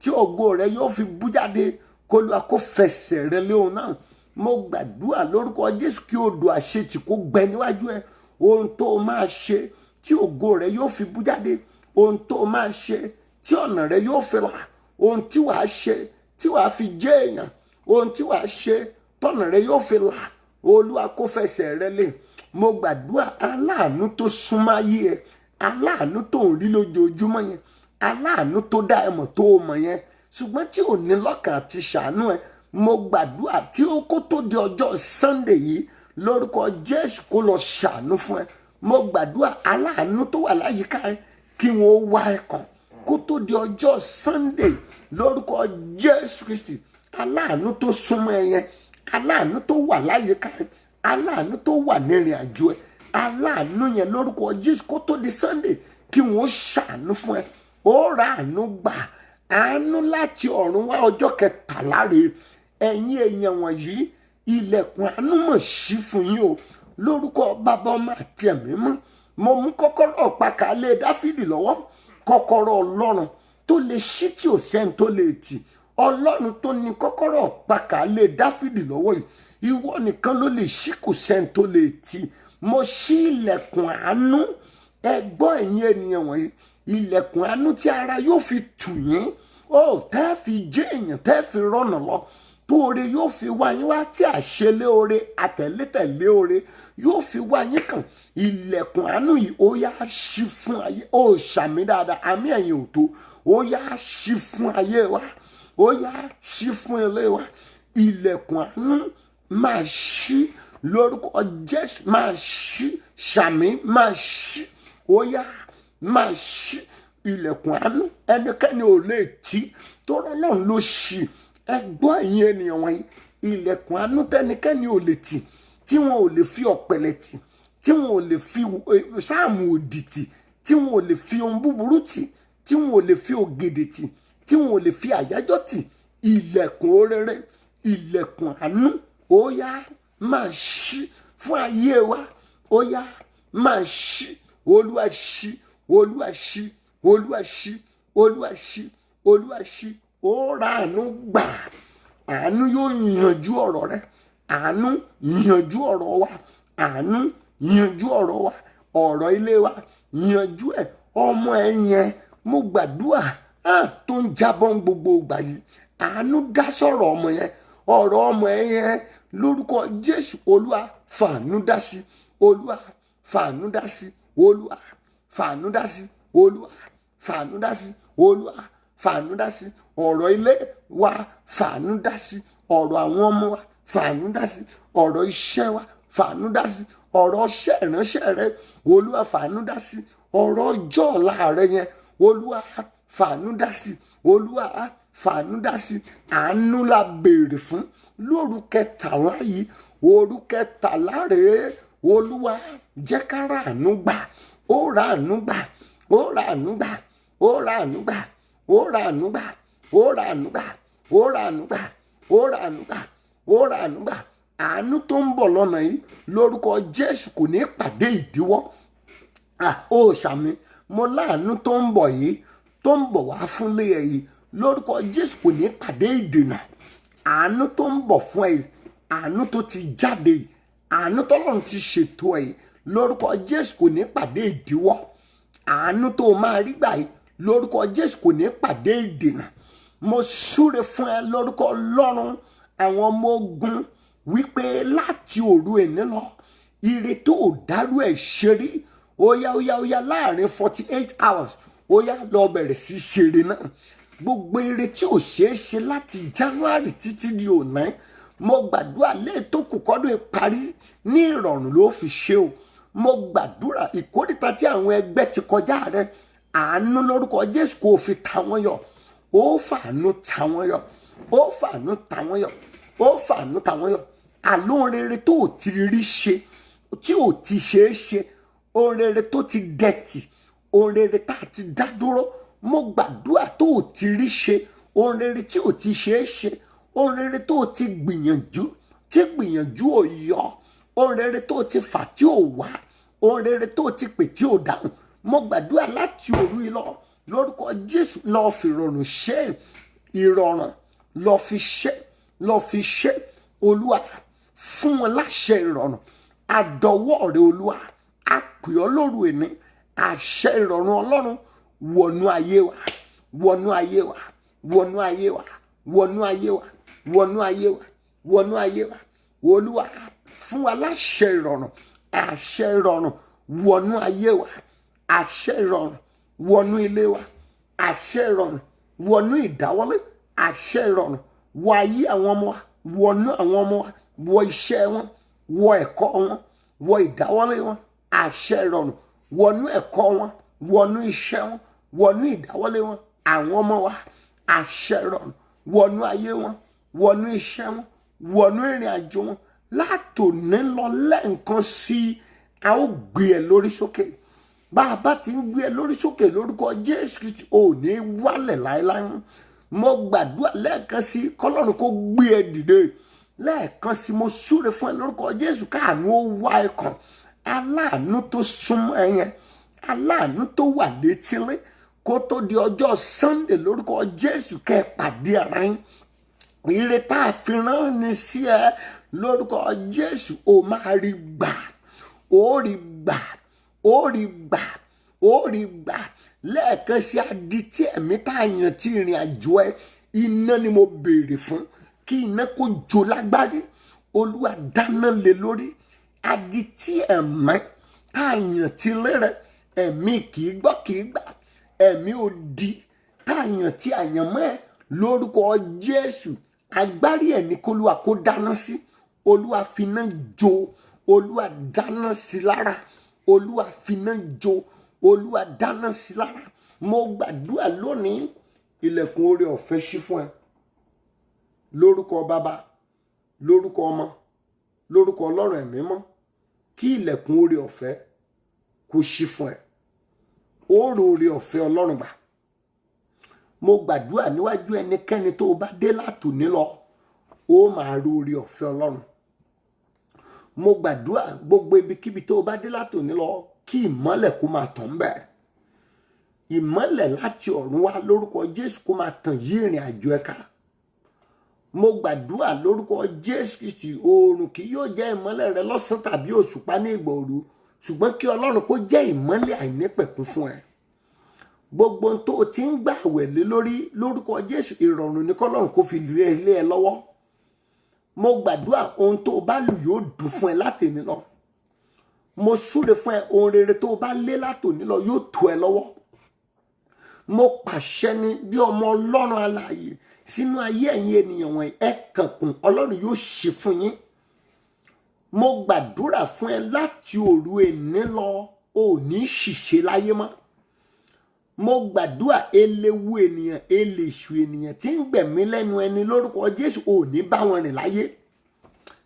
tí ògo rẹ yóò fi bú jáde, k'Olúwa kó fẹsẹ̀ rẹ lé òun náà. Mo gbàdúrà lórúkọ Jésù kí odò àṣetì kó gbẹ níwájú ẹ. Ohun tó máa ṣe tí ògo rẹ yóò fi bú jáde, ohun tó máa ṣe tí ọ̀nà rẹ yóò fi là, ohun tí wàá ṣe tí wàá fi jẹ́ èèyàn, ohun tí wàá ṣe tọ̀nà rẹ yóò fi là, Olúwa kó fẹsẹ̀ rẹ lé. Mo gbàdúrà aláàánú tó súnmọ́ ayé ẹ, aláàánú tó ń rí lójoojúmọ́ yẹn, aláàánú tó dá ẹ mọ̀ tó o mọ̀ yẹn, ṣùgbọ́n tí ò ní lọ́kàn àti ṣàánú ẹ. Mo gbàdúrà tí ó kó tó di ọjọ́ Sunday yìí, lórúkọ Jésù kó lọ ṣàánú fún ẹ. Mo gbàdúrà aláàánú tó wà láyìíká ẹ kí wọn ó wá ẹ kàn kó tó di ọjọ́ Sunday, lórúkọ Jésù Kristi. Aláàánú tó súnmọ́ ẹ yẹn, aláàánú tó wà láyìíká ẹ, aláàánú tó wà nírìn àjò ẹ, aláàánú yẹn lórúkọ Jésù kó tó di Sunday kí wọn ó ṣàánú fún ẹ. Ó ra àánú gbà, àánú láti ọ̀run wá ọjọ́ 13 rèé. Ẹ̀yin èèyàn wọ̀nyí, ilẹ̀kùn àánú mọ̀ ṣí fún yín o, lórúkọ Bàbá, Ọmọ àti Ẹ̀mí mọ́. Mo mú kọ́kọ́rọ́ ọ̀pákà lé Dáfídì lọ́wọ́, kọ́kọ́rọ́ Ọlọ́run tó lè ṣí tí ò sẹ́ni tó lè tì. Ọlọ́run tó ní kọ́kọ́rọ́ ọ̀pákà lé Dáfídì lọ́wọ́ yìí, ìwọ nìkan ló lè ṣí, kò sẹ́ni tó lè tì. Mo ṣí ilẹ̀kùn àánú. Ẹ gbọ́ ẹ̀yin ènìyàn wọ̀nyí, ilẹ̀kùn àánú tí ara yóò fi tù yín, tẹ́ fi jẹ́ èèyàn, tẹ́ fi rọ́nà lọ, tó oore yóò fi wá yín wá, tí àṣelé oore, àtẹ̀lé oore yóò fi wá yín kàn. Ilẹ̀kùn àánú yìí ó yá ṣí fún ayé. Ó ṣàmì dáadáa, àmì ẹ̀yìn ò tó. Ó yá ṣí fún ayé wa, ó yá ṣí fún ilé wa. Ilẹ̀kùn àánú máa ṣí lórúkọ Jésù, máa ṣí, ṣàmì máa ṣí, ó yá máa ṣí ilẹ̀kùn àánú. Ẹnikẹ́ni ò lè tì, tó Ọlọ́run ló ṣí. Ẹ gbọ́ ẹ̀yin ènìyàn wọ̀nyí, ilẹ̀kùn àánú tẹ́nikẹ́ni ò lè tì, tí wọn ò lè fi ọ̀pẹ̀lẹ̀ tì, tí wọn ò lè fi sáàmù òdì tì, tí wọn ò lè fi ohun búburú tì, tí wọn ò lè fi ògèdè tì, tí wọn ò lè fi àyájọ́ tì. Ilẹ̀kùn orere, ilẹ̀kùn àánú ó yá máa ṣí fún ayé wa. Ó yá máa ṣí. Olúwa ṣí, Olúwa ṣí, Olúwa ṣí, Olúwa ṣí, Olúwa ṣí. Ó ra àánú gbà. Àánú yóò yanjú ọ̀rọ̀ rẹ. Àánú yanjú ọ̀rọ̀ wa. Àánú yanjú ọ̀rọ̀ wa. Ọ̀rọ̀ ilé wa yanjú ẹ̀. Ọmọ ẹ yẹn, mo gbàdúrà tó ń jábọ́ gbogbo ìgbà yìí, àánú dá sọ̀rọ̀ ọmọ yẹn. Ọ̀rọ̀ ọmọ ẹ yẹn lórúkọ Jésù, Olúwa fàánú dá sí, Olúwa fàánú dá sí, Olúwa fàánú dá sí, Olúwa fàánú dá sí, olúwa fàánú dá sí, ọ̀rọ̀ ilé wa fàánú dá sí, ọ̀rọ̀ àwọn ọmọ wa fàánú dá sí, ọ̀rọ̀ iṣẹ́ wa fàánú dá sí, ọ̀rọ̀ iṣẹ́ ìránṣẹ́ rẹ olúwa fàánú dá sí, ọ̀rọ̀ ọjọ́ ọ̀la rẹ yẹn olúwa fàánú dá sí, olúwa fàánú dá sí. Àánú la béèrè fún lóru kẹtàlá yìí, òru kẹtàlá rèé, olúwa jẹ́ ká ra àánú gbà, ó ra àánú gbà, ó ra àánú gbà, ó ra àánú gbà, ó ra àánú gbà, ó ra àánú gbà, ó ra àánú gbà, ó ra àánú gbà, ó ra àánú gbà. Àánú tó ń bọ̀ lọ́nà yìí lórúkọ Jésù kò ní pàdé ìdíwọ́. Ó ṣàmì, mo láàánú tó ń bọ̀ yìí, tó ń bọ̀ wá fúnlé ẹ yìí lórúkọ Jésù kò ní pàdé ìdènà. Àánú tó ń bọ̀ fún ẹ yìí, àánú tó ti jáde yìí, àánú tọ́lọ́run ti ṣètò ẹ yìí lórúkọ Jésù kò ní pàdé ìdíwọ́. Àánú tó máa rí gbà yìí lórúkọ Jésù kò ní pàdé ìdènà. Mo súre fún ẹ lórúkọ Ọlọ́run àwọn ọmọ ogun wípé láti òru èní lọ, ire tó dárú ẹ̀ ṣe rí, óyá láàrin 48 hours óyá lọ bẹ̀rẹ̀ sí ṣeré náà. Gbogbo ire tí ò ṣeé ṣe láti January títí di òní, mo gbàdúrà lẹ́ẹ̀tọ́ kù kọ́dún ìparí ní ìrọ̀rùn ló fi ṣe o. Mo gbàdúrà ìkórìtà tí àwọn ẹgbẹ́ ti kọjá rẹ, àánú lórúkọ Jésù kò fi ta wọ́n yọ, ó fàánú ta wọ́n yọ, ó fàánú ta wọ́n yọ, ó fàánú ta wọ́n yọ. Àlóhun rere tó ò ti rí ṣe, tí ò ti ṣeé ṣe, ohun rere tó ti dẹ̀tì, ohun rere tá a ti dá dúró, mo gbàdúrà tó ò ti rí ṣe, ohun rere tí ò ti ṣeé ṣe, ohun rere tó ò ti gbìyànjú, tí gbìyànjú ò yọ, ohun rere tó ò ti fà tí ò wá, ohun rere tó ò ti pè tí ò dáhùn, mo gbàdúrà láti òru yìí lọ lórúkọ Jésù lọ fi ìrọ̀rùn ṣe, ìrọ̀rùn lọ fi ṣe, lọ fi ṣe. Olúwa fún wọn láṣẹ ìrọ̀rùn, àdọ̀wọ́ rẹ olúwa, a pè ọ́ lóru èní, àṣẹ ìrọ̀rùn Ọlọ́run wọnú ayé wa, wọnú ayé wa, wọnú ayé wa, wọnú ayé wa, wọnú ayé wa, wọnú ayé wa. Olúwa fún wa láṣẹ ìrọ̀rùn, àṣẹ ìrọ̀rùn wọnú ayé wa, àṣẹ ìrọ̀rùn wọnú ilé wa, àṣẹ ìrọ̀rùn wọnú ìdáwọ́lé, àṣẹ ìrọ̀rùn wọ ayé àwọn ọmọ wa, wọnú àwọn ọmọ wa, wọ iṣẹ́ wọn, wọ ẹ̀kọ́ wọn, wọ ìdáwọ́lé wọn, àṣẹ ìrọ̀rùn wọnú ẹ̀kọ́ wọn, wọnú iṣẹ́ wọn, wọnú ìdáwọ́lé wọn, àwọn ọmọ wa, àṣẹ ìrọ̀rùn wọnú ayé wọn, wọnú iṣẹ́ wọn, wọnú ìrìn àjò wọn. Látòní lọ lẹ́ẹ̀kan sí i, a ó gbé ẹ lórí sókè. Bá a bá ti ń gbé ẹ lórí sókè lórúkọ Jésù Kristi, ò ní wálẹ̀ láéláé. Mo gbàdúrà lẹ́ẹ̀kan sí i kọ́lọ́run kó gbé ẹ dìde. Lẹ́ẹ̀kan sí i mo súre fún ẹ lórúkọ Jésù, káàánú ó wá ẹ kàn. Aláàánú tó súnmọ́ ẹ yẹn, aláàánú tó wà létílé, kó tó di ọjọ́ Sunday lórúkọ Jésù kẹ́ ẹ pàdé ara yín. Ire tá a fi rán ni sí ẹ lórúkọ Jésù ó máa rí gbà, ó rí gbà, ó rí gbà, ó rí gbà. Lẹ́ẹ̀kan sí adití ẹ̀mí tá a yàn tí ìrìn àjò ẹ, iná ni mo béèrè fún, kí iná kó jó lágbárí, olúwa dáná lé lórí. Adití ẹ̀mí tá a yàn tí lérè, ẹ̀mí kì í gbọ́ kì í gbà, ẹ̀mí odi tá a yàn tí àyànmọ́ ẹ lórúkọ Jésù, agbárí ẹ̀ ní kólúwa kó dáná sí, olúwa finá jó, olúwa dáná sí lára, olúwa finá jó, olúwa dáná sí lára. Mo gbàdúrà lónìí, ilẹ̀kùn oore ọ̀fẹ́ ṣí fún ẹ lórúkọ bàbá, lórúkọ ọmọ, lórúkọ ọlọ́run ẹ̀mí mọ́. Kí ilẹ̀kùn oore ọ̀fẹ́ kó ṣí fún ẹ, ó ro oore ọ̀fẹ́ ọlọ́run gbà. Mo gbàdúrà níwájú ẹnikẹ́ni tó bá dé látòní lọ, ó máa ro oore ọ̀fẹ́ ọlọ́run. Mo gbàdúrà gbogbo ibikíbi tó bá dé látòní lọ, kí ìmọ́lẹ̀ kó máa tàn bẹ́ẹ̀. Ìmọ́lẹ̀ láti ọ̀run wá lórúkọ Jésù kó máa tàn yí ìrìn àjò ẹ ká. Mo gbàdúrà lórúkọ Jésù Kristi, oòrùn kì yóò jẹ́ ìmọ́lẹ̀ rẹ lọ́sàn tàbí òṣùpá ní ìgbà òru, ṣùgbọ́n kí Ọlọ́run kó jẹ́ ìmọ́lẹ̀ àìnípẹ̀kun fún ẹ. Gbogbo ohun tó ti ń gbà àwẹ̀ lé lórí lórúkọ Jésù, ìrọ̀rùn ní k'Ọlọ́run kó fi lé ẹ lọ́wọ́. Mo gbàdúrà ohun tó bá lù yóò dùn fún ẹ látòní lọ. Mo súre fún ẹ, ohun rere tó bá lé látòní lọ yóò tó ẹ lọ́wọ́. mo pàṣẹ ní bí ọmọ ọlọ́run alààyè sínú ayé ẹ̀yin ènìyàn wọ̀nyí, ẹ kànkùn, ọlọ́run yóò ṣe fún yín. Mo gbàdúrà fún ẹ láti òru èní lọ, ò ní ṣìṣe láyé mọ́. Mo gbàdúrà eléwu ènìyàn, eléṣù ènìyàn tí ń gbẹ̀mí lẹ́nu ẹni lórúkọ Jésù, ò ní bá wọn rìn láyé.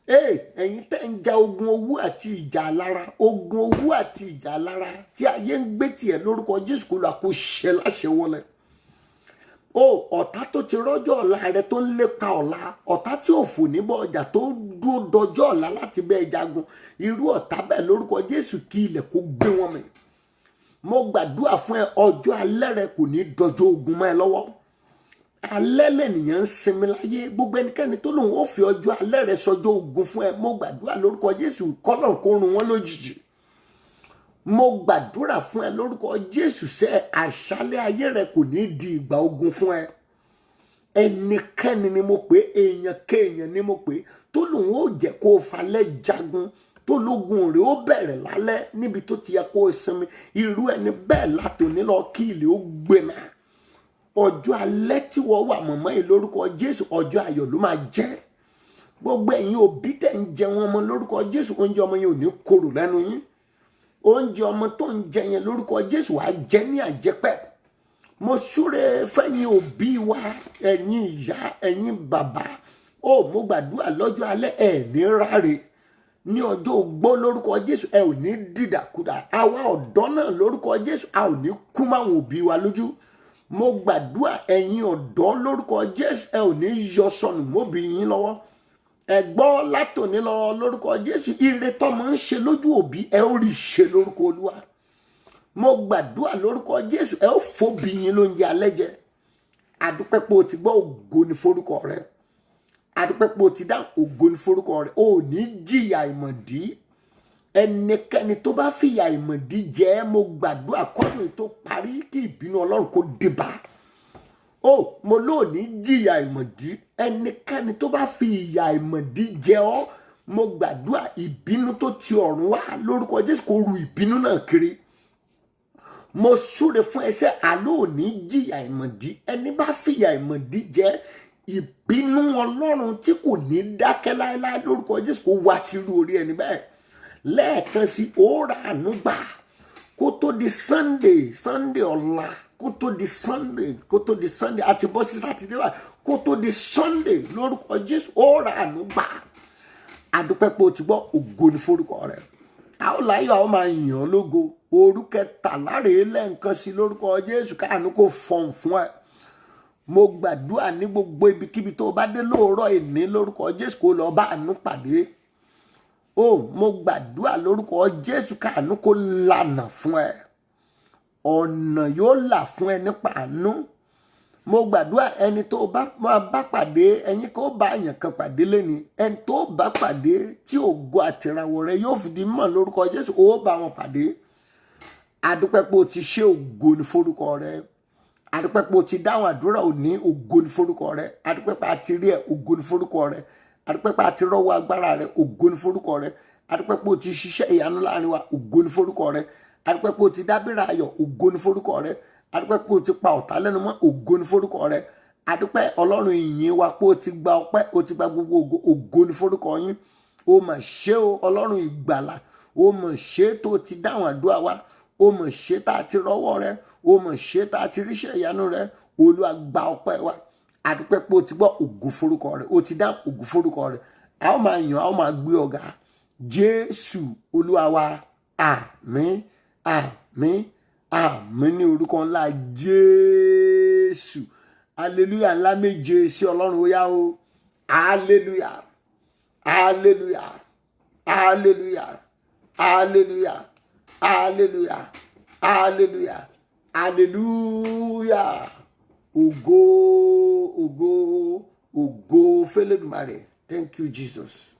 Ẹ̀yin tẹ́ ń ja ogun owó àti ìjà lára, ogun owó àti ìjà lára tí ayé ń gbé tiẹ̀ lórúkọ Jésù kó lọ kó ṣẹ láṣẹ wọlé. Ọ̀tá tó ti rọ́jọ́ ọ̀la rẹ tó ń lépa ọ̀la, ọ̀tá tí ò fò níbọ̀ ọjà tó dúró dọjọ́ ọ̀la láti bẹ́ẹ̀ jagun, irú ọ̀tá bẹ́ẹ̀ lórúkọ Jésù kí ilẹ̀ kó gbé wọn mì. Mo gbàdúrà fún ẹ, ọjọ́ alẹ́ rẹ kò ní dọjọ́ ogun mọ́ ẹ lọ́wọ́. Alẹ́ lẹ́nìyàn ń sinmi láyé, gbogbo ẹnikẹ́ni tó lòun ó fi ọjọ́ alẹ́ rẹ sọjọ́ ogun fún ẹ, mo gbàdúrà lórúkọ Jésù kọ́lọ̀ kó run wọn lójijì. Mo gbàdúrà fún ẹ lórúkọ Jésù sẹ́, àṣálẹ́ ayé rẹ kò ní di ìgbà ogun fún ẹ. Ẹnikẹ́ni ni mo pè, èèyàn kéèyàn ni mo pè, tó lòun ó jẹ́ kó o falẹ̀ jagun, tó lógun rẹ̀ ó bẹ̀rẹ̀ lálẹ́ níbi tó ti yẹ kó o sinmi, irú ẹni bẹ́ẹ̀ látòní lọ kí ilé ó gbé mọ́. Ọjọ́ alẹ́ tí wọ́n wà mọ̀mọ́ yìí lórúkọ Jésù, ọjọ́ ayọ̀ ló máa jẹ́. Gbogbo ẹ̀yin òbí tẹ̀ ń jẹ wọn ọmọ lórúkọ Jésù, oúnjẹ ọmọ yẹn ò ní korò lẹ́nu yín. Oúnjẹ ọmọ tó ń jẹ yẹn lórúkọ Jésù wàá jẹ ní àjẹpẹ́. Mo súre fẹ́yìn òbí wa, ẹ̀yin ìyá, ẹ̀yin bàbá, mo gbàdúrà lọ́jọ́ alẹ́ ẹ̀ ní ráre. Ní ọjọ́ ogbó lórúkọ Jésù ẹ ò ní dìdàkudà. Àwa ọ̀dọ́ náà lórúkọ Jésù a ò ní kú máwọn òbí wa lójú. Mo gbàdúrà ẹ̀yin ọ̀dọ́ lórúkọ Jésù ẹ ò ní yọ sọnù mọ́bí yín lọ́wọ́. Ẹ gbọ́ látòní lọ lórúkọ Jésù, ire tọ́mọ ń ṣe lójú òbí ẹ ó rí ṣe lórúkọ Olúwa. Mo gbàdúrà lórúkọ Jésù ẹ ó fòbí yín lóúnjẹ alẹ́ jẹ. Àdúpẹ́ pé o ti gbọ́, ògo ni forúkọ rẹ. Àdúpẹ́ pé o ti dá, ògo ni forúkọ rẹ. O ní jìyà ìmọ̀dí. Ẹnikẹ́ni tó bá fìyà ìmọ̀dí jẹ, mo gbàdúrà kọ́nù tó parí kí ìbínú Ọlọ́run kó dé bá. Mo lóò ní jìyà ìmọ̀dí. Ẹnikẹ́ni tó bá fi ìyà ìmọ̀dí jẹ ọ́, mo gbàdúrà ìbínú tó ti ọ̀run wá lórúkọ Jésù kó ru ìbínú náà kiri. Mo súre fún ẹsẹ̀ àlóò ní jìyà ìmọ̀dí. Ẹni bá fìyà ìmọ̀dí jẹ, ìbínú Ọlọ́run tí kò ní dákẹ́ láéláé lórúkọ Jésù kó wá sírú orí ẹni bẹ́ẹ̀. Lẹ́ẹ̀kan sí, ó ra àánú gbà kó tó di Sunday ọ̀la, kó tó di Sunday àti bọ́ sí Sátidé wa, kó tó di Sunday lórúkọ Jésù, ó ra àánú gbà. Àdúpẹ́ pé o ti gbọ́, ògo ni forúkọ rẹ̀. A ó láyọ̀, a ó máa yìn ọ́ lógo. Òru kẹtàlá rèé lẹ́ẹ̀kan sí lórúkọ Jésù, káàánú kó fọ̀n fún ẹ. Mo gbàdúrà ní gbogbo ibikíbi tó bá dé lóòrọ̀ ìní lórúkọ Jésù kó lọ bá àánú pàdé. Mo gbàdúrà lórúkọ Jésù káàánú kó lànà fún ẹ. Ọ̀nà yóò là fún ẹ nípa àánú. Mo gbàdúrà ẹni tó bá pàdé, ẹ̀yin kó bá èèyàn kan pàdé lẹ́ni. Ẹni tó bá pàdé tí ògo àtìràwọ̀ rẹ yóò fìdí mọ̀ lórúkọ Jésù, ó bá wọn pàdé. Adúpẹ́ pé o ti ṣe, ògo ni forúkọ rẹ. Adúpẹ́ pé o ti dáhùn àdúrà òní, ògo ni forúkọ rẹ. Adúpẹ́ pé a ti rí ẹ, ògo ni forúkọ rẹ. Adúpẹ́ pé a ti rọ́wọ́ agbára rẹ, ògo ni forúkọ rẹ. Adúpẹ́ pé o ti ṣiṣẹ́ ìyanu láàrin wa, ògo ni forúkọ rẹ. Adúpẹ́ pé o ti dábìrà ayọ̀, ògo ni forúkọ rẹ. Adúpẹ́ pé o ti pa ọ̀tá lẹ́nu mọ́, ògo ni forúkọ rẹ. Adúpẹ́ Ọlọ́run ìyìn wa pé o ti gba ọpẹ́, o ti gba gbogbo ògo, ògo ni forúkọ yín. O mà ṣe o Ọlọ́run ìgbàlà, o mà ṣe tó ti dáhùn àdúrà wa, o mà ṣe tá a ti rọ́wọ́ rẹ, o mà ṣe tá a ti ríṣẹ́ ìyanu rẹ. Olúwa gba ọpẹ́ wa. Adúpẹ́ pé o ti gbọ́, ògo forúkọ rẹ, o ti dá ògo forúkọ rẹ. A ó máa yàn, a ó máa gbé ọ̀gá. Jésù Olúwa wa, àmín, àmín, àmín ní orúkọ ńlá Jésù. Hallelujah ńlá méje sí Ọlọ́run ó yá o. Hallelujah, hallelujah, hallelujah, hallelujah, hallelujah, hallelujah, hallelujah. Ògo, ògo, ògo f'Ẹlẹ́dùmarè. Thank you, Jesus.